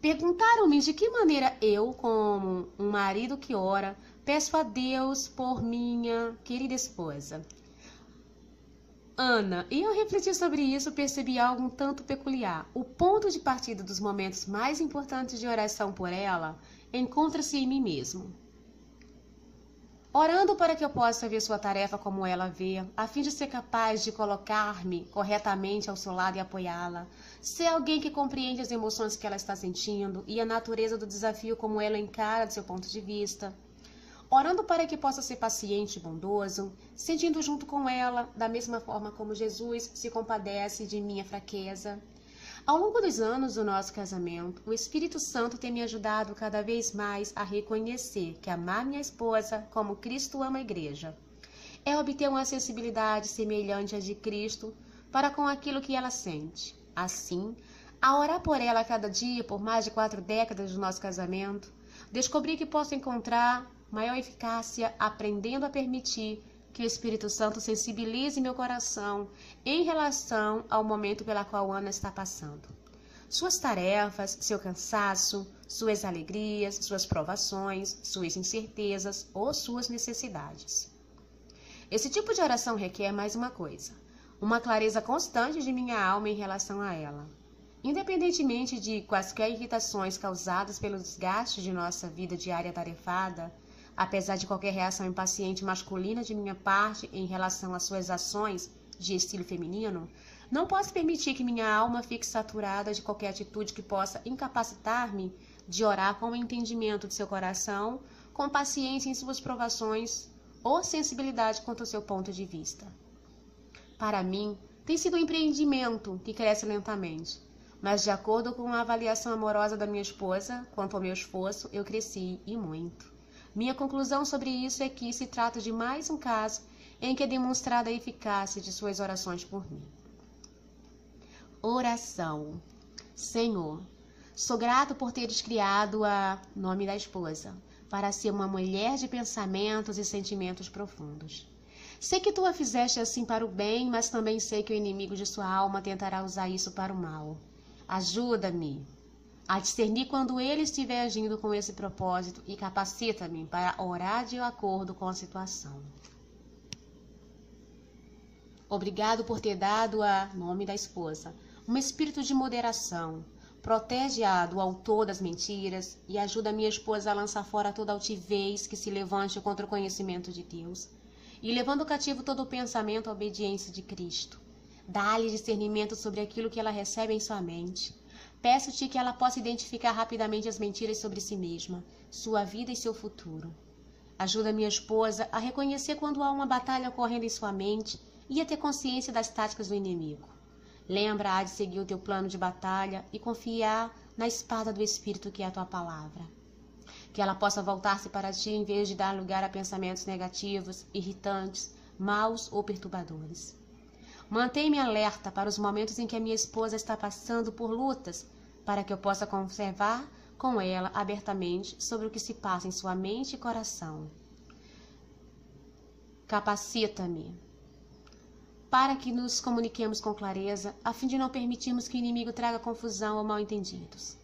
Perguntaram-me de que maneira eu, como um marido que ora, peço a Deus por minha querida esposa. Ana, e ao refletir sobre isso, percebi algo um tanto peculiar. O ponto de partida dos momentos mais importantes de oração por ela encontra-se em mim mesmo. Orando para que eu possa ver sua tarefa como ela vê, a fim de ser capaz de colocar-me corretamente ao seu lado e apoiá-la. Ser alguém que compreende as emoções que ela está sentindo e a natureza do desafio como ela encara do seu ponto de vista. Orando para que possa ser paciente e bondoso, sentindo junto com ela, da mesma forma como Jesus se compadece de minha fraqueza. Ao longo dos anos do nosso casamento, o Espírito Santo tem me ajudado cada vez mais a reconhecer que amar minha esposa como Cristo ama a igreja é obter uma sensibilidade semelhante à de Cristo para com aquilo que ela sente. Assim, ao orar por ela a cada dia por mais de 4 décadas do nosso casamento, descobri que posso encontrar maior eficácia aprendendo a permitir que o Espírito Santo sensibilize meu coração em relação ao momento pela qual Ana está passando. Suas tarefas, seu cansaço, suas alegrias, suas provações, suas incertezas ou suas necessidades. Esse tipo de oração requer mais uma coisa: uma clareza constante de minha alma em relação a ela. Independentemente de quaisquer irritações causadas pelo desgaste de nossa vida diária atarefada, apesar de qualquer reação impaciente masculina de minha parte em relação às suas ações de estilo feminino, não posso permitir que minha alma fique saturada de qualquer atitude que possa incapacitar-me de orar com o entendimento de seu coração, com paciência em suas provações ou sensibilidade quanto ao seu ponto de vista. Para mim, tem sido um empreendimento que cresce lentamente, mas de acordo com a avaliação amorosa da minha esposa, quanto ao meu esforço, eu cresci e muito. Minha conclusão sobre isso é que se trata de mais um caso em que é demonstrada a eficácia de suas orações por mim. Oração. Senhor, sou grato por teres criado a nome da esposa, para ser uma mulher de pensamentos e sentimentos profundos. Sei que tu a fizeste assim para o bem, mas também sei que o inimigo de sua alma tentará usar isso para o mal. Ajuda-me a discernir quando ele estiver agindo com esse propósito e capacita-me para orar de acordo com a situação. Obrigado por ter dado a nome da esposa um espírito de moderação. Protege-a do autor das mentiras e ajuda minha esposa a lançar fora toda altivez que se levante contra o conhecimento de Deus e levando cativo todo o pensamento à obediência de Cristo. Dá-lhe discernimento sobre aquilo que ela recebe em sua mente. Peço-te que ela possa identificar rapidamente as mentiras sobre si mesma, sua vida e seu futuro. Ajuda minha esposa a reconhecer quando há uma batalha ocorrendo em sua mente e a ter consciência das táticas do inimigo. Lembra-a de seguir o teu plano de batalha e confiar na espada do Espírito que é a tua palavra. Que ela possa voltar-se para ti em vez de dar lugar a pensamentos negativos, irritantes, maus ou perturbadores. Mantém-me alerta para os momentos em que a minha esposa está passando por lutas, para que eu possa conversar com ela abertamente sobre o que se passa em sua mente e coração. Capacita-me para que nos comuniquemos com clareza, a fim de não permitirmos que o inimigo traga confusão ou mal-entendidos.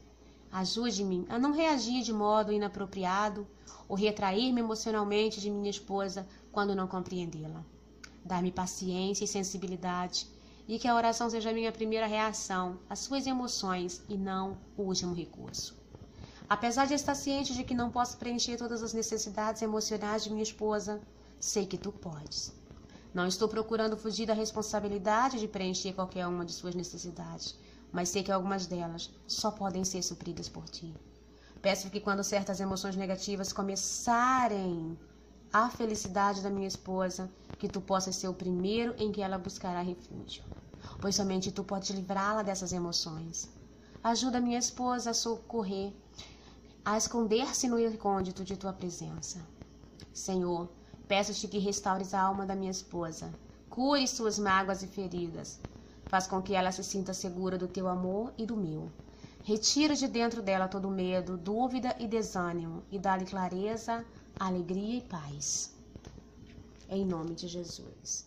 Ajude-me a não reagir de modo inapropriado ou retrair-me emocionalmente de minha esposa quando não compreendê-la. Dá-me paciência e sensibilidade, e que a oração seja a minha primeira reação às suas emoções e não o último recurso. Apesar de estar ciente de que não posso preencher todas as necessidades emocionais de minha esposa, sei que tu podes. Não estou procurando fugir da responsabilidade de preencher qualquer uma de suas necessidades, mas sei que algumas delas só podem ser supridas por ti. Peço que quando certas emoções negativas começarem a felicidade da minha esposa, que tu possas ser o primeiro em que ela buscará refúgio, pois somente tu podes livrá-la dessas emoções. Ajuda minha esposa a socorrer, a esconder-se no recôndito de tua presença. Senhor, peço-te que restaures a alma da minha esposa, cure suas mágoas e feridas, faz com que ela se sinta segura do teu amor e do meu. Retira de dentro dela todo medo, dúvida e desânimo e dá-lhe clareza, alegria e paz. Em nome de Jesus.